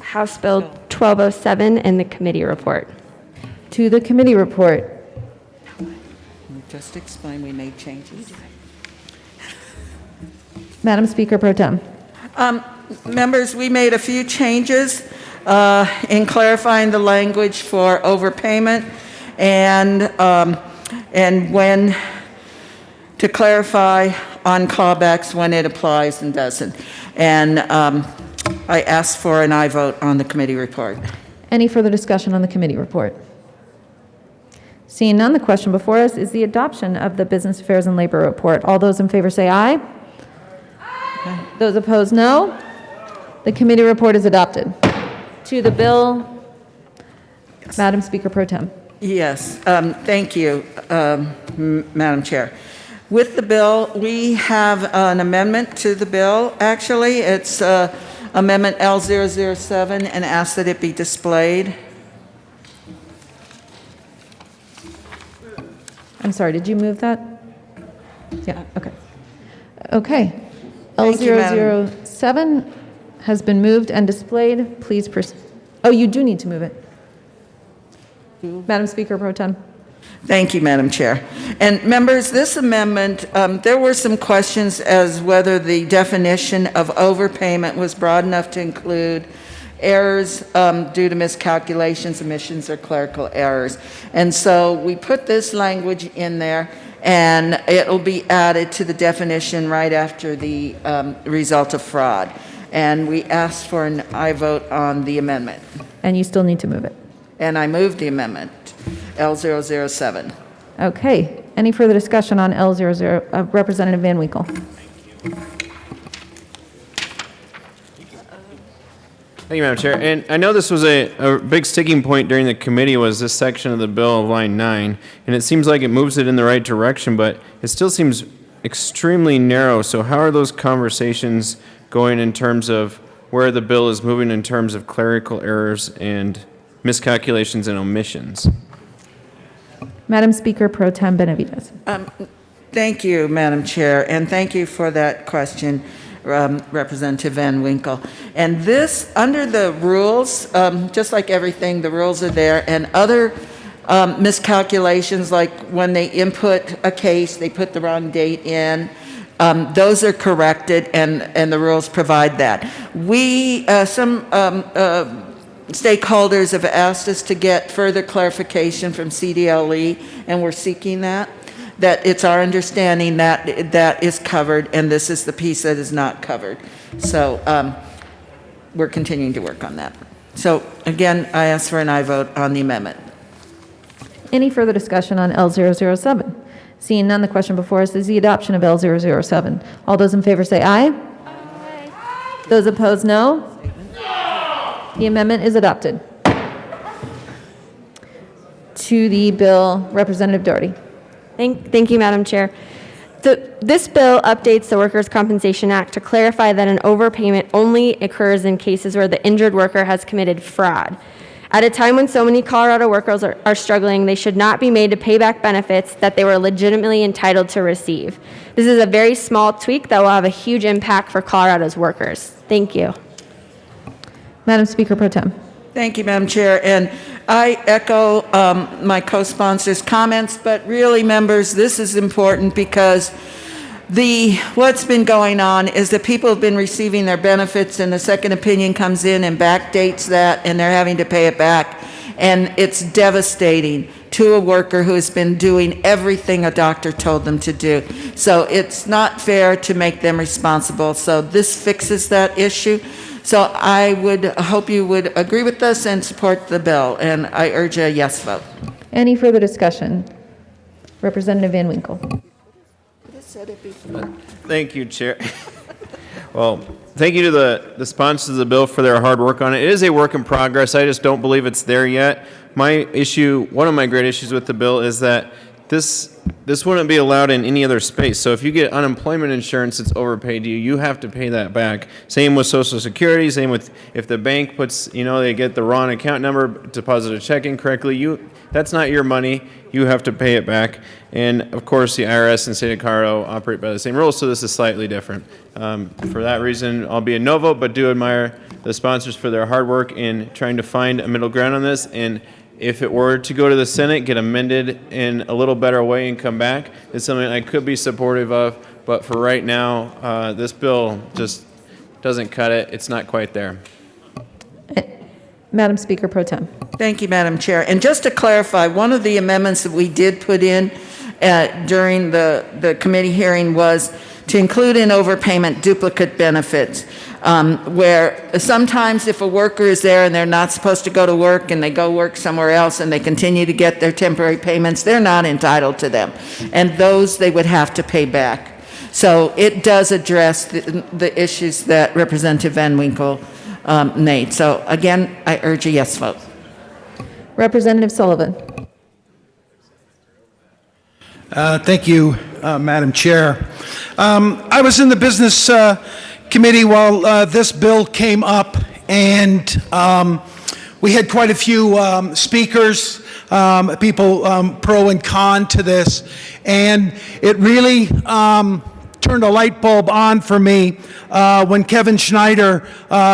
House Bill 1207 and the committee report. To the committee report. Just explain, we made changes. Madam Speaker Pro Tem. Members, we made a few changes in clarifying the language for overpayment and when to clarify on callbacks when it applies and doesn't. And I asked for an aye vote on the committee report. Any further discussion on the committee report? Seeing none, the question before us is the adoption of the Business Affairs and Labor Report. All those in favor say aye. Aye. Those opposed, no. The committee report is adopted. To the bill, yes. Madam Speaker Pro Tem. Yes, thank you, Madam Chair. With the bill, we have an amendment to the bill. Actually, it's Amendment L007 and ask that it be displayed. I'm sorry, did you move that? Yeah, okay. Okay. Thank you, Madam. L007 has been moved and displayed. Please proceed. Oh, you do need to move it. Madam Speaker Pro Tem. Thank you, Madam Chair. And members, this amendment, there were some questions as whether the definition of overpayment was broad enough to include errors due to miscalculations, omissions, or clerical errors. And so we put this language in there, and it'll be added to the definition right after the result of fraud. And we asked for an aye vote on the amendment. And you still need to move it. And I moved the amendment, L007. Okay. Any further discussion on L00, Representative Van Winkle? Thank you, Madam Chair. And I know this was a big sticking point during the committee was this section of the bill of line 9, and it seems like it moves it in the right direction, but it still seems extremely narrow. So how are those conversations going in terms of where the bill is moving in terms of clerical errors and miscalculations and omissions? Madam Speaker Pro Tem Benavides. Thank you, Madam Chair, and thank you for that question, Representative Van Winkle. And this, under the rules, just like everything, the rules are there, and other miscalculations, like when they input a case, they put the wrong date in, those are corrected, and the rules provide that. Some stakeholders have asked us to get further clarification from CDLE, and we're seeking that it's our understanding that that is covered, and this is the piece that is not covered. So we're continuing to work on that. So again, I ask for an aye vote on the amendment. Any further discussion on L007? Seeing none, the question before us is the adoption of L007. All those in favor say aye. Aye. Those opposed, no. The amendment is adopted. To the bill, Representative Doherty. Thank you, Madam Chair. This bill updates the Workers' Compensation Act to clarify that an overpayment only occurs in cases where the injured worker has committed fraud. At a time when so many Colorado workers are struggling, they should not be made to pay back benefits that they were legitimately entitled to receive. This is a very small tweak that will have a huge impact for Colorado's workers. Thank you. Madam Speaker Pro Tem. Thank you, Madam Chair. And I echo my co-sponsor's comments, but really, members, this is important because what's been going on is that people have been receiving their benefits, and the second opinion comes in and backdates that, and they're having to pay it back. And it's devastating to a worker who has been doing everything a doctor told them to do. So it's not fair to make them responsible. So this fixes that issue. So I would hope you would agree with us and support the bill, and I urge a yes vote. Any further discussion? Representative Van Winkle. Thank you, Chair. Well, thank you to the sponsors of the bill for their hard work on it. It is a work in progress. I just don't believe it's there yet. One of my great issues with the bill is that this wouldn't be allowed in any other space. So if you get unemployment insurance that's overpaid you, you have to pay that back. Same with Social Security, same with if the bank puts, they get the wrong account number, deposit a check incorrectly, that's not your money, you have to pay it back. And of course the IRS and the state of Colorado operate by the same rules, so this is slightly different. For that reason, I'll be a no vote, but do admire the sponsors for their hard work in trying to find a middle ground on this. And if it were to go to the Senate, get amended in a little better way and come back, it's something I could be supportive of. But for right now, this bill just doesn't cut it. It's not quite there. Madam Speaker Pro Tem. Thank you, Madam Chair. And just to clarify, one of the amendments that we did put in during the committee hearing was to include in overpayment duplicate benefits, where sometimes if a worker is there and they're not supposed to go to work and they go work somewhere else and they continue to get their temporary payments, they're not entitled to them. And those they would have to pay back. So it does address the issues that Representative Van Winkle made. So again, I urge a yes vote. Representative Sullivan. Thank you, Madam Chair. I was in the Business Committee while this bill came up, and we had quite a few speakers, people pro and con to this, and it really turned a light bulb on for me when Kevin Schneider,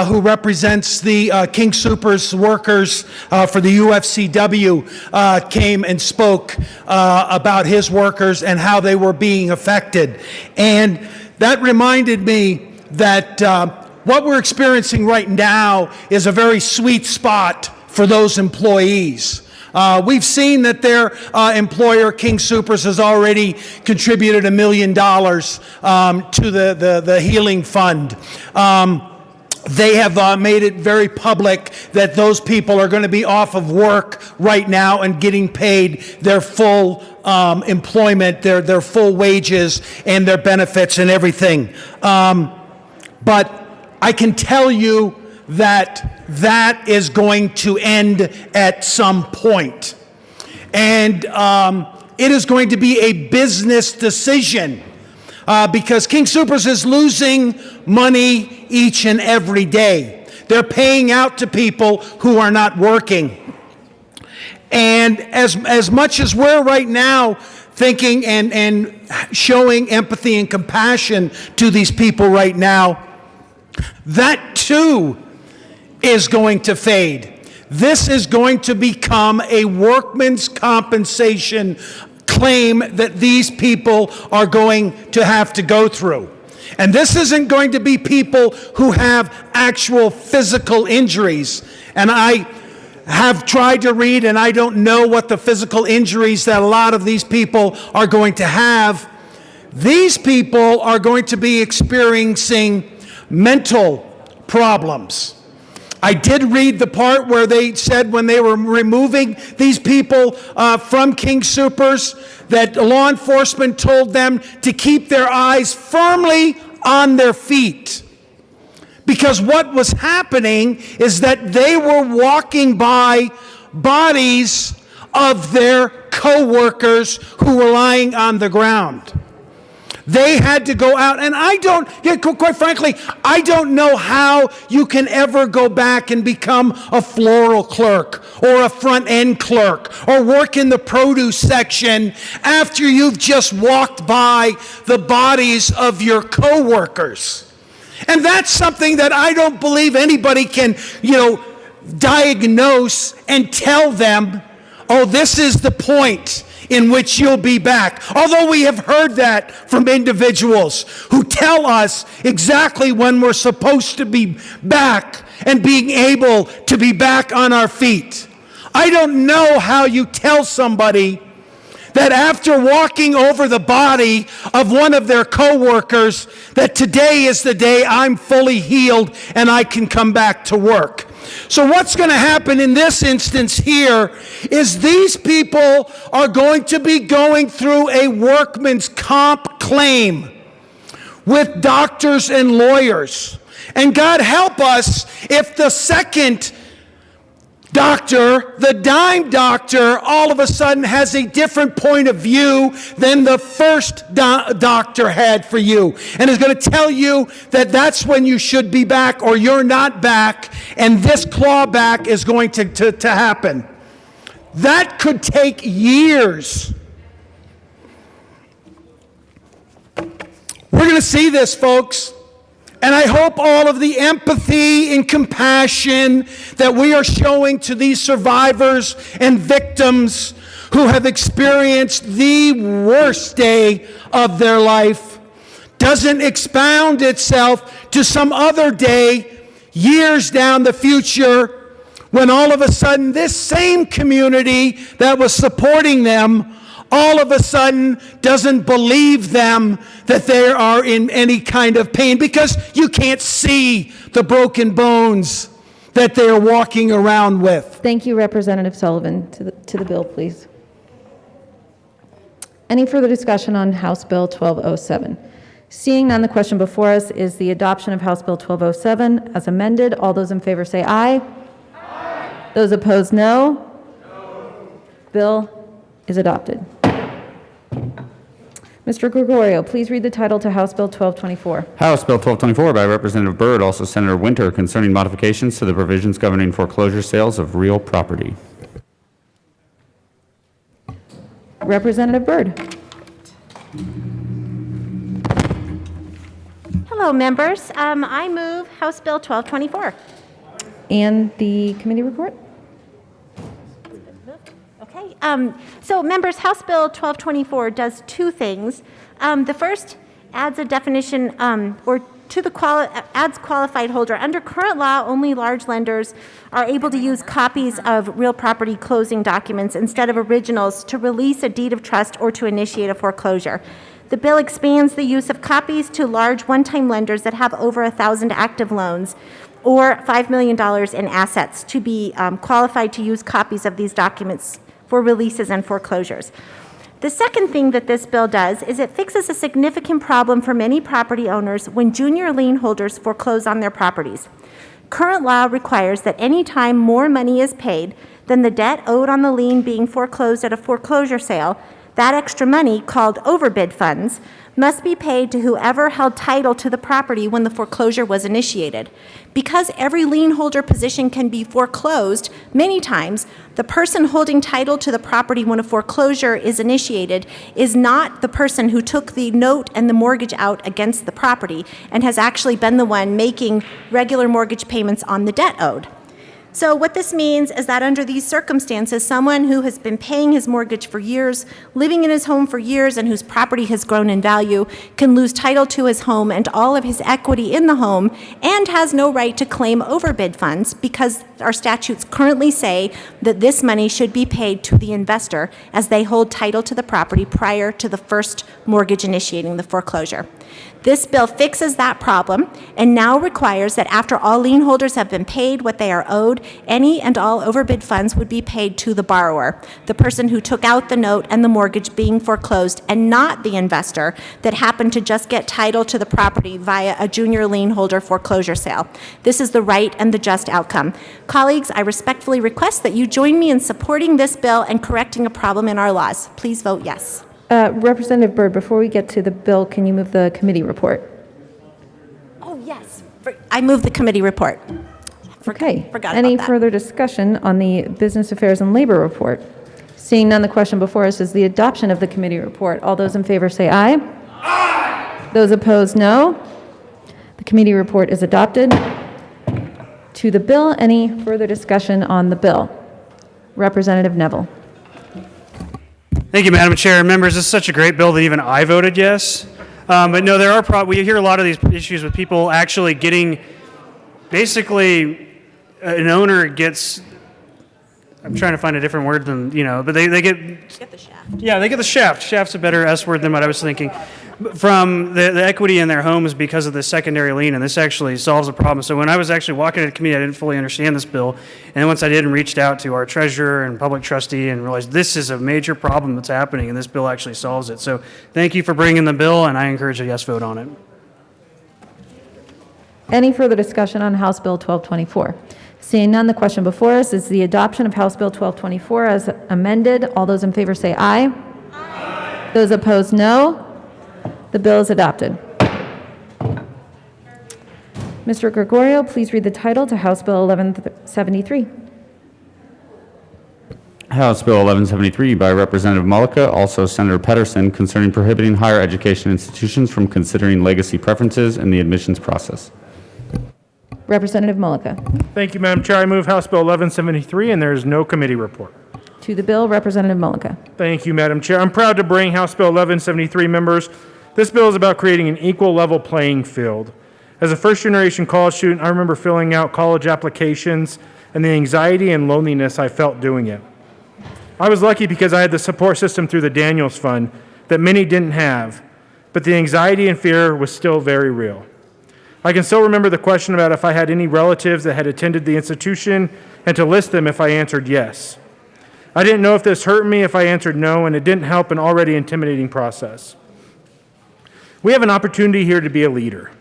who represents the King Soopers workers for the UFCW, came and spoke about his workers and how they were being affected. And that reminded me that what we're experiencing right now is a very sweet spot for those employees. We've seen that their employer, King Soopers, has already contributed $1 million to the Healing Fund. They have made it very public that those people are going to be off of work right now and getting paid their full employment, their full wages and their benefits and everything. But I can tell you that is going to end at some point. And it is going to be a business decision because King Soopers is losing money each and every day. They're paying out to people who are not working. And as much as we're right now thinking and showing empathy and compassion to these people right now, that too is going to fade. This is going to become a workman's compensation claim that these people are going to have to go through. And this isn't going to be people who have actual physical injuries. And I have tried to read, and I don't know what the physical injuries that a lot of these people are going to have. These people are going to be experiencing mental problems. I did read the part where they said when they were removing these people from King Soopers that law enforcement told them to keep their eyes firmly on their feet. Because what was happening is that they were walking by bodies of their co-workers who were lying on the ground. They had to go out, and quite frankly, I don't know how you can ever go back and become a floral clerk or a front end clerk or work in the produce section after you've just walked by the bodies of your co-workers. And that's something that I don't believe anybody can, diagnose and tell them, oh, this is the point in which you'll be back. Although we have heard that from individuals who tell us exactly when we're supposed to be back and being able to be back on our feet. I don't know how you tell somebody that after walking over the body of one of their co-workers that today is the day I'm fully healed and I can come back to work. So what's going to happen in this instance here is these people are going to be going through a workman's comp claim with doctors and lawyers. And God help us if the second doctor, the dime doctor, all of a sudden has a different point of view than the first doctor had for you, and is going to tell you that that's when you should be back or you're not back, and this clawback is going to happen. That could take years. We're going to see this, folks. And I hope all of the empathy and compassion that we are showing to these survivors and victims who have experienced the worst day of their life doesn't expound itself to some other day years down the future when all of a sudden this same community that was supporting them all of a sudden doesn't believe them that they are in any kind of pain because you can't see the broken bones that they are walking around with. Thank you, Representative Sullivan. To the bill, please. Any further discussion on House Bill 1207? Seeing none, the question before us is the adoption of House Bill 1207 as amended. All those in favor say aye. Aye. Those opposed, no. No. Bill is adopted. Mr. Gregorio, please read the title to House Bill 1224. House Bill 1224 by Representative Byrd, also Senator Winter, concerning modifications to the provisions governing foreclosure sales of real property. Representative Byrd. Hello, members. I move House Bill 1224. And the committee report? Okay. So, members, House Bill 1224 does two things. The first adds a definition adds qualified holder. Under current law, only large lenders are able to use copies of real property closing documents instead of originals to release a deed of trust or to initiate a foreclosure. The bill expands the use of copies to large one-time lenders that have over 1,000 active loans or $5 million in assets to be qualified to use copies of these documents for releases and foreclosures. The second thing that this bill does is it fixes a significant problem for many property owners when junior lien holders foreclose on their properties. Current law requires that any time more money is paid than the debt owed on the lien being foreclosed at a foreclosure sale, that extra money, called overbid funds, must be paid to whoever held title to the property when the foreclosure was initiated. Because every lien holder position can be foreclosed, many times the person holding title to the property when a foreclosure is initiated is not the person who took the note and the mortgage out against the property and has actually been the one making regular mortgage payments on the debt owed. So what this means is that under these circumstances, someone who has been paying his mortgage for years, living in his home for years, and whose property has grown in value can lose title to his home and all of his equity in the home and has no right to claim overbid funds because our statutes currently say that this money should be paid to the investor as they hold title to the property prior to the first mortgage initiating the foreclosure. This bill fixes that problem and now requires that after all lien holders have been paid what they are owed, any and all overbid funds would be paid to the borrower, the person who took out the note and the mortgage being foreclosed, and not the investor that happened to just get title to the property via a junior lien holder foreclosure sale. This is the right and the just outcome. Colleagues, I respectfully request that you join me in supporting this bill and correcting a problem in our laws. Please vote yes. Representative Byrd, before we get to the bill, can you move the committee report? Oh, yes. I move the committee report. Okay. Forgot Any about that. further discussion on the Business Affairs and Labor report? Seeing none, the question before us is the adoption of the committee report. All those in favor say aye. Aye. Those opposed, no. The committee report is adopted. To the bill, any further discussion on the bill? Representative Neville. Thank you, Madam Chair. Members, this is such a great bill that even I voted yes. But no, there are we hear a lot of these issues with people actually getting, basically, an owner gets, I'm trying to find a different word than, but they get the shaft. Yeah, they get the shaft. Shaft's a better S word than what I was thinking. From the equity in their homes because of the secondary lien, and this actually solves a problem. So when I was actually walking to the committee, I didn't fully understand this bill, and once I did and reached out to our treasurer and public trustee and realized this is a major problem that's happening, and this bill actually solves it. So thank you for bringing the bill, and I encourage a yes vote on it. Any further discussion on House Bill 1224? Seeing none, the question before us is the adoption of House Bill 1224 as amended. All those in favor say aye. Aye. Those opposed, no. The bill is adopted. Mr. Gregorio, please read the title to House Bill 1173. House Bill 1173 by Representative Mullica, also Senator Pedersen, concerning prohibiting higher education institutions from considering legacy preferences in the admissions process. Representative Mullica. Thank you, Madam Chair. I move House Bill 1173, and there is no committee report. To the bill, Representative Mullica. Thank you, Madam Chair. I'm proud to bring House Bill 1173 members. This bill is about creating an equal level playing field. As a first-generation college student, I remember filling out college applications and the anxiety and loneliness I felt doing it. I was lucky because I had the support system through the Daniels Fund that many didn't have, but the anxiety and fear was still very real. I can still remember the question about if I had any relatives that had attended the institution and to list them if I answered yes. I didn't know if this hurt me if I answered no, and it didn't help an already intimidating process. We have an opportunity here to be a leader.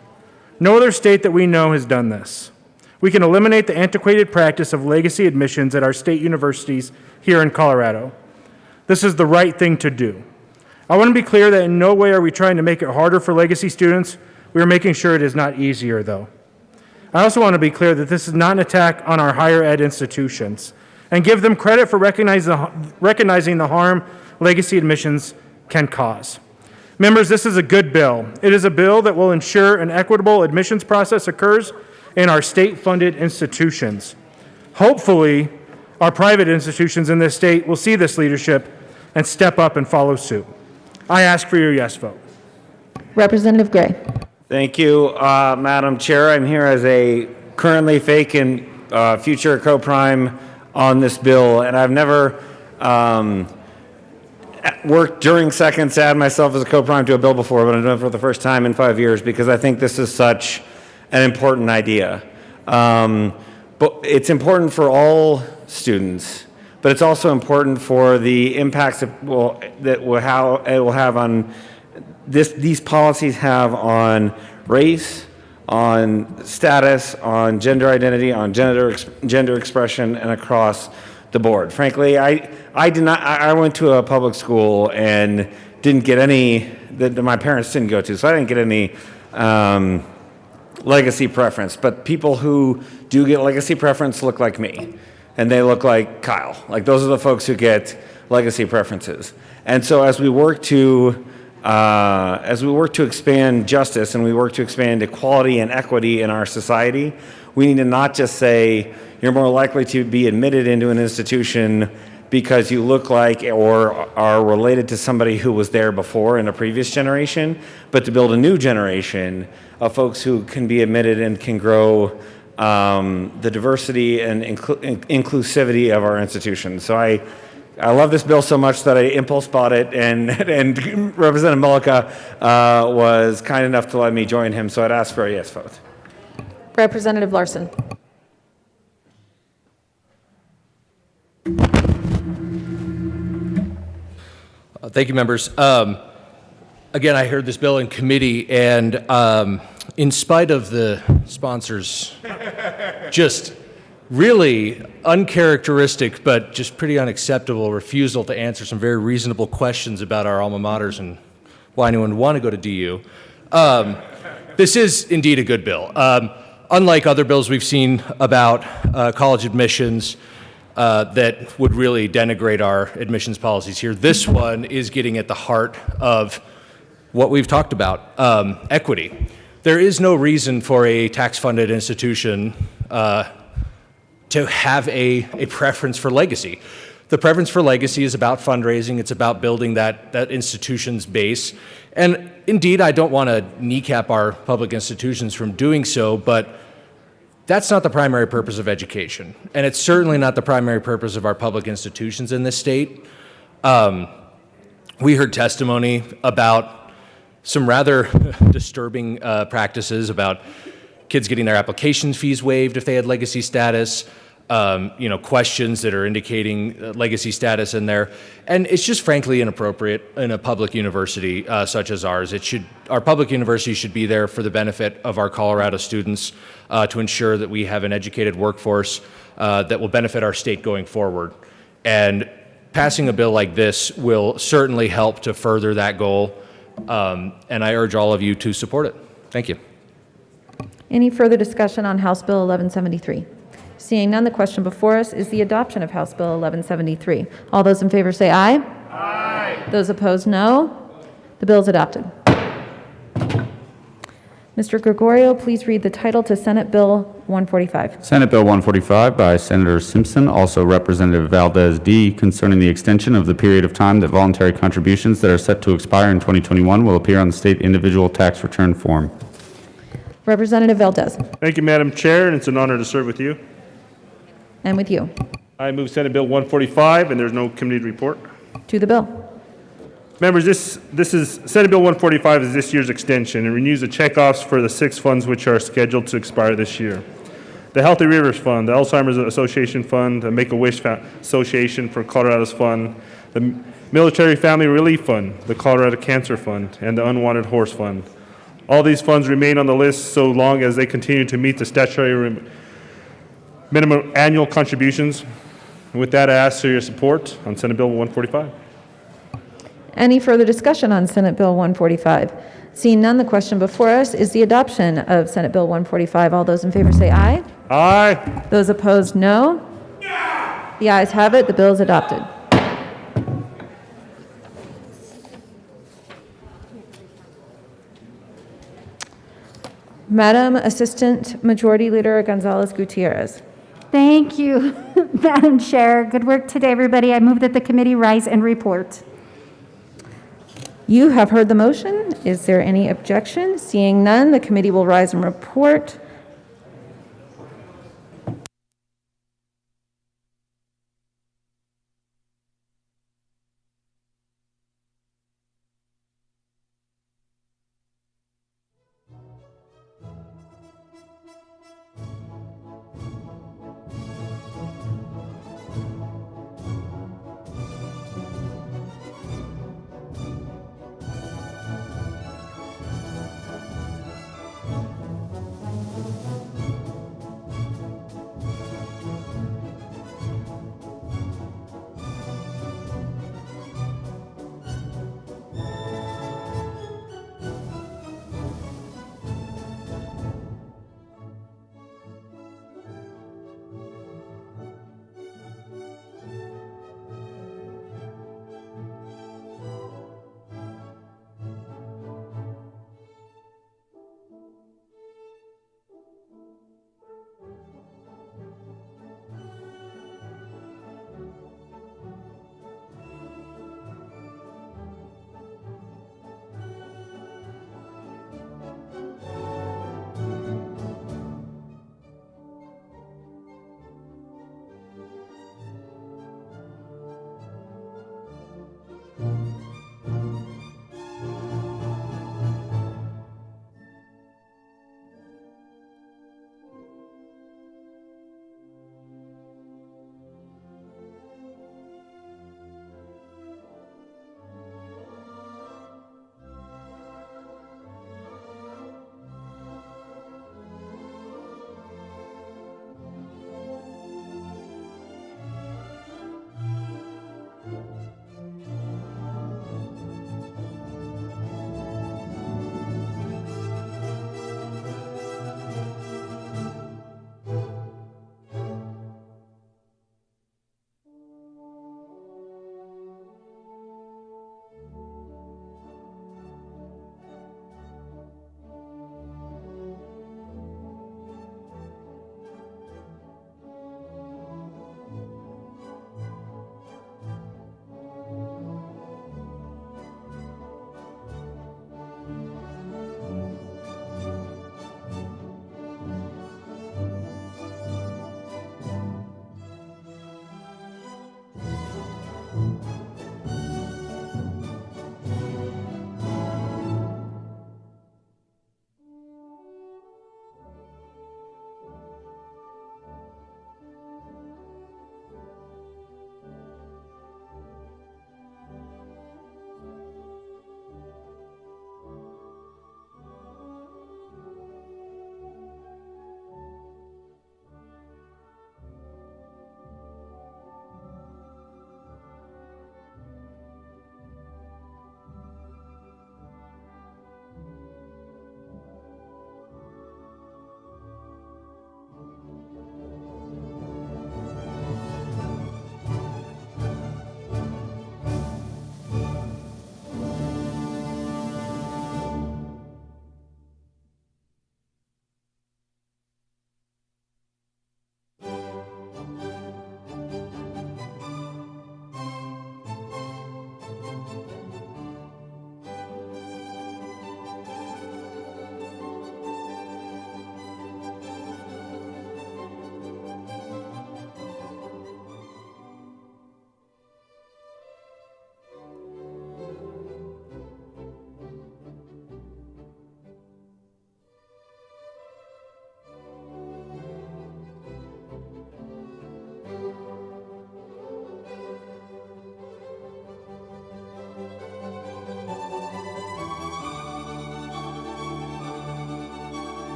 No other state that we know has done this. We can eliminate the antiquated practice of legacy admissions at our state universities here in Colorado. This is the right thing to do. I want to be clear that in no way are we trying to make it harder for legacy students. We are making sure it is not easier, though. I also want to be clear that this is not an attack on our higher ed institutions and give them credit for recognizing the harm legacy admissions can cause. Members, this is a good bill. It is a bill that will ensure an equitable admissions process occurs in our state-funded institutions. Hopefully, our private institutions in this state will see this leadership and step up and follow suit. I ask for your yes vote. Representative Gray. Thank you, Madam Chair. I'm here as a currently vacant future co-prime on this bill, and I've never worked during seconds to add myself as a co-prime to a bill before, but I'm doing it for the first time in 5 years because I think this is such an important idea. But it's important for all students, but it's also important for the impacts it will have on these policies have on race, on status, on gender identity, on gender expression, and across the board. Frankly, I went to a public school and didn't get any that my parents didn't go to, so I didn't get any legacy preference. But people who do get legacy preference look like me, and they look like Kyle. Like those are the folks who get legacy preferences. And so as we work to expand justice and we work to expand equality and equity in our society, we need to not just say you're more likely to be admitted into an institution because you look like or are related to somebody who was there before in a previous generation, but to build a new generation of folks who can be admitted and can grow the diversity and inclusivity of our institutions. So I love this bill so much that I impulse bought it, and Representative Mullica was kind enough to let me join him, so I'd ask for a yes vote. Representative Larson. Thank you, members. Again, I heard this bill in committee, and in spite of the sponsors' just really uncharacteristic but just pretty unacceptable refusal to answer some very reasonable questions about our alma maters and why anyone would want to go to DU, this is indeed a good bill. Unlike other bills we've seen about college admissions that would really denigrate our admissions policies here, this one is getting at the heart of what we've talked about, equity. There is no reason for a tax-funded institution to have a preference for legacy. The preference for legacy is about fundraising. It's about building that institution's base. And indeed, I don't want to kneecap our public institutions from doing so, but that's not the primary purpose of education. And it's certainly not the primary purpose of our public institutions in this state. We heard testimony about some rather disturbing practices about kids getting their application fees waived if they had legacy status, questions that are indicating legacy status in there. And it's just frankly inappropriate in a public university such as ours. Our public university should be there for the benefit of our Colorado students to ensure that we have an educated workforce that will benefit our state going forward. And passing a bill like this will certainly help to further that goal. And I urge all of you to support it. Thank you. Any further discussion on House Bill 1173? Seeing none, the question before us is the adoption of House Bill 1173. All those in favor say aye. Aye. Those opposed, no. The bill is adopted. Mr. Gregorio, please read the title to Senate Bill 145. Senate Bill 145 by Senator Simpson, also Representative Valdez D., concerning the extension of the period of time that voluntary contributions that are set to expire in 2021 will appear on the state individual tax return form. Representative Valdez. Thank you, Madam Chair, and it's an honor to serve with you. And with you. I move Senate Bill 145, and there's no committee report. To the bill. Members, this is Senate Bill 145 is this year's extension and renews the checkoffs for the 6 funds which are scheduled to expire this year. The Healthy Rivers Fund, the Alzheimer's Association Fund, the Make-A-Wish Association for Colorado's Fund, the Military Family Relief Fund, the Colorado Cancer Fund, and the Unwanted Horse Fund. All these funds remain on the list so long as they continue to meet the statutory minimum annual contributions. With that, I ask for your support on Senate Bill 145. Any further discussion on Senate Bill 145? Seeing none, the question before us is the adoption of Senate Bill 145. All those in favor say aye. Aye. Those opposed, no. The ayes have it. The bill is adopted. Madam Assistant Majority Leader Gonzalez Gutierrez. Thank you, Madam Chair. Good work today, everybody. I move that the committee rise and report. You have heard the motion. Is there any objection? Seeing none, the committee will rise and report.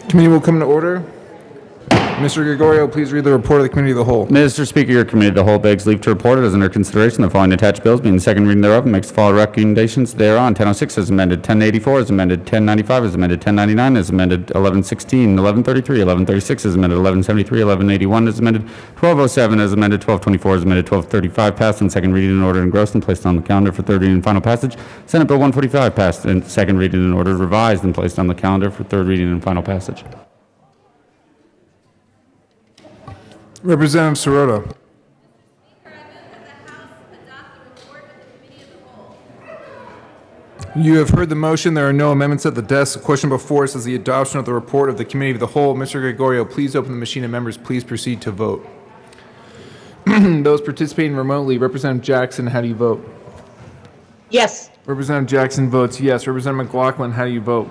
Committee will come to order. Mr. Gregorio, please read the report of the Committee of the Whole. Mr. Speaker, your Committee of the Whole begs leave to report it as under consideration the following attached bills being the second reading thereof and makes the following recommendations thereon. 1006 as amended, 1084 as amended, 1095 as amended, 1099 as amended, 1116, 1133, 1136 as amended, 1173, 1181 as amended, 1207 as amended, 1224 as amended, 1235 passed in second reading and ordered engrossed and placed on the calendar for third reading and final passage. Senate Bill 145 passed in second reading and ordered revised and placed on the calendar for third reading and final passage. Representative Sirota. You have heard the motion. There are no amendments at the desk. The question before us is the adoption of the report of the Committee of the Whole. Mr. Gregorio, please open the machine and members, please proceed to vote. Those participating remotely, Representative Jackson, how do you vote? Yes. Representative Jackson votes yes. Representative McLaughlin, how do you vote?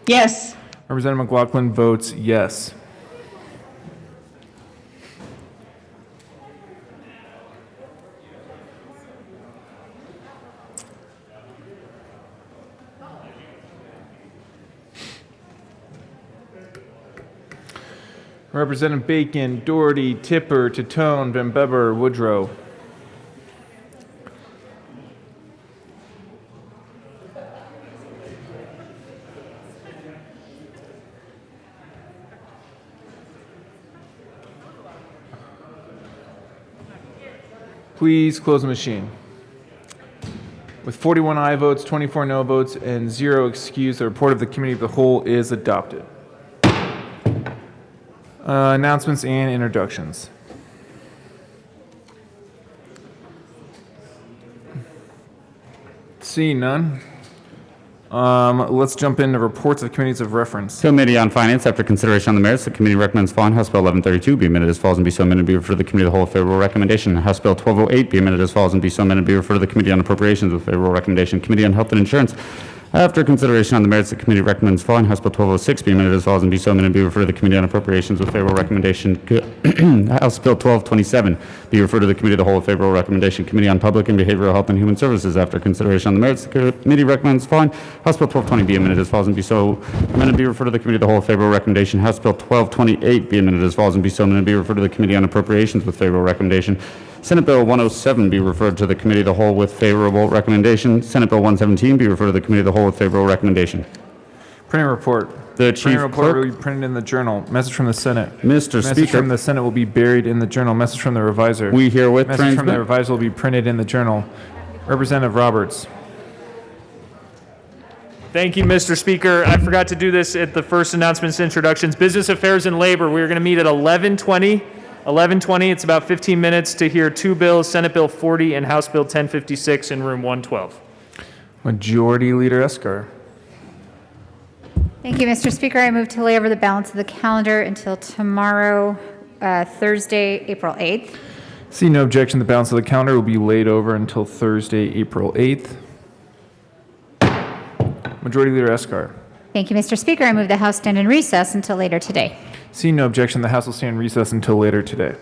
Yes. Representative McLaughlin votes yes. Representative Bacon, Doherty, Tipper, Titone, Van Beber, Woodrow. Please close the machine. With 41 aye votes, 24 no votes, and 0 excused, the report of the Committee of the Whole is adopted. Announcements and introductions. Seeing none. Let's jump into reports of committees of reference. Committee on Finance, after consideration on the merits, the committee recommends following House Bill 1132 be amended as follows and be so amended be referred to the Committee of the Whole with favorable recommendation. House Bill 1208 be amended as follows and be so amended be referred to the Committee on Appropriations with favorable recommendation. Committee on Health and Insurance, after consideration on the merits, the committee recommends following House Bill 1206 be amended as follows and be so amended be referred to the Committee on Appropriations with favorable recommendation. House Bill 1227 be referred to the Committee of the Whole with favorable recommendation. Committee on Public and Behavioral Health and Human Services, after consideration on the merits, the committee recommends following House Bill 1220 be amended as follows and be so amended be referred to the Committee of the Whole with favorable recommendation. House Bill 1228 be amended as follows and be so amended be referred to the Committee on Appropriations with favorable recommendation. Senate Bill 107 be referred to the Committee of the Whole with favorable recommendation. Senate Bill 117 be referred to the Committee of the Whole with favorable recommendation. Printing report. The Chief Printing report Clerk. will be printed in the journal. Message from the Senate. Mr. Message Speaker. from the Senate will be buried in the journal. Message from the reviser. We herewith Message from the transmit. reviser will be printed in the journal. Representative Roberts. Thank you, Mr. Speaker. I forgot to do this at the first announcements introductions. Business Affairs and Labor, we're going to meet at 11:20. 11:20, it's about 15 minutes to hear two bills, Senate Bill 40 and House Bill 1056 in room 112. Majority Leader Escar. Thank you, Mr. Speaker. I move to lay over the balance of the calendar until tomorrow, Thursday, April 8th. See no objection. The balance of the calendar will be laid over until Thursday, April 8th. Majority Leader Escar. Thank you, Mr. Speaker. I move the House stand in recess until later today. See no objection. The House will stand in recess until later today.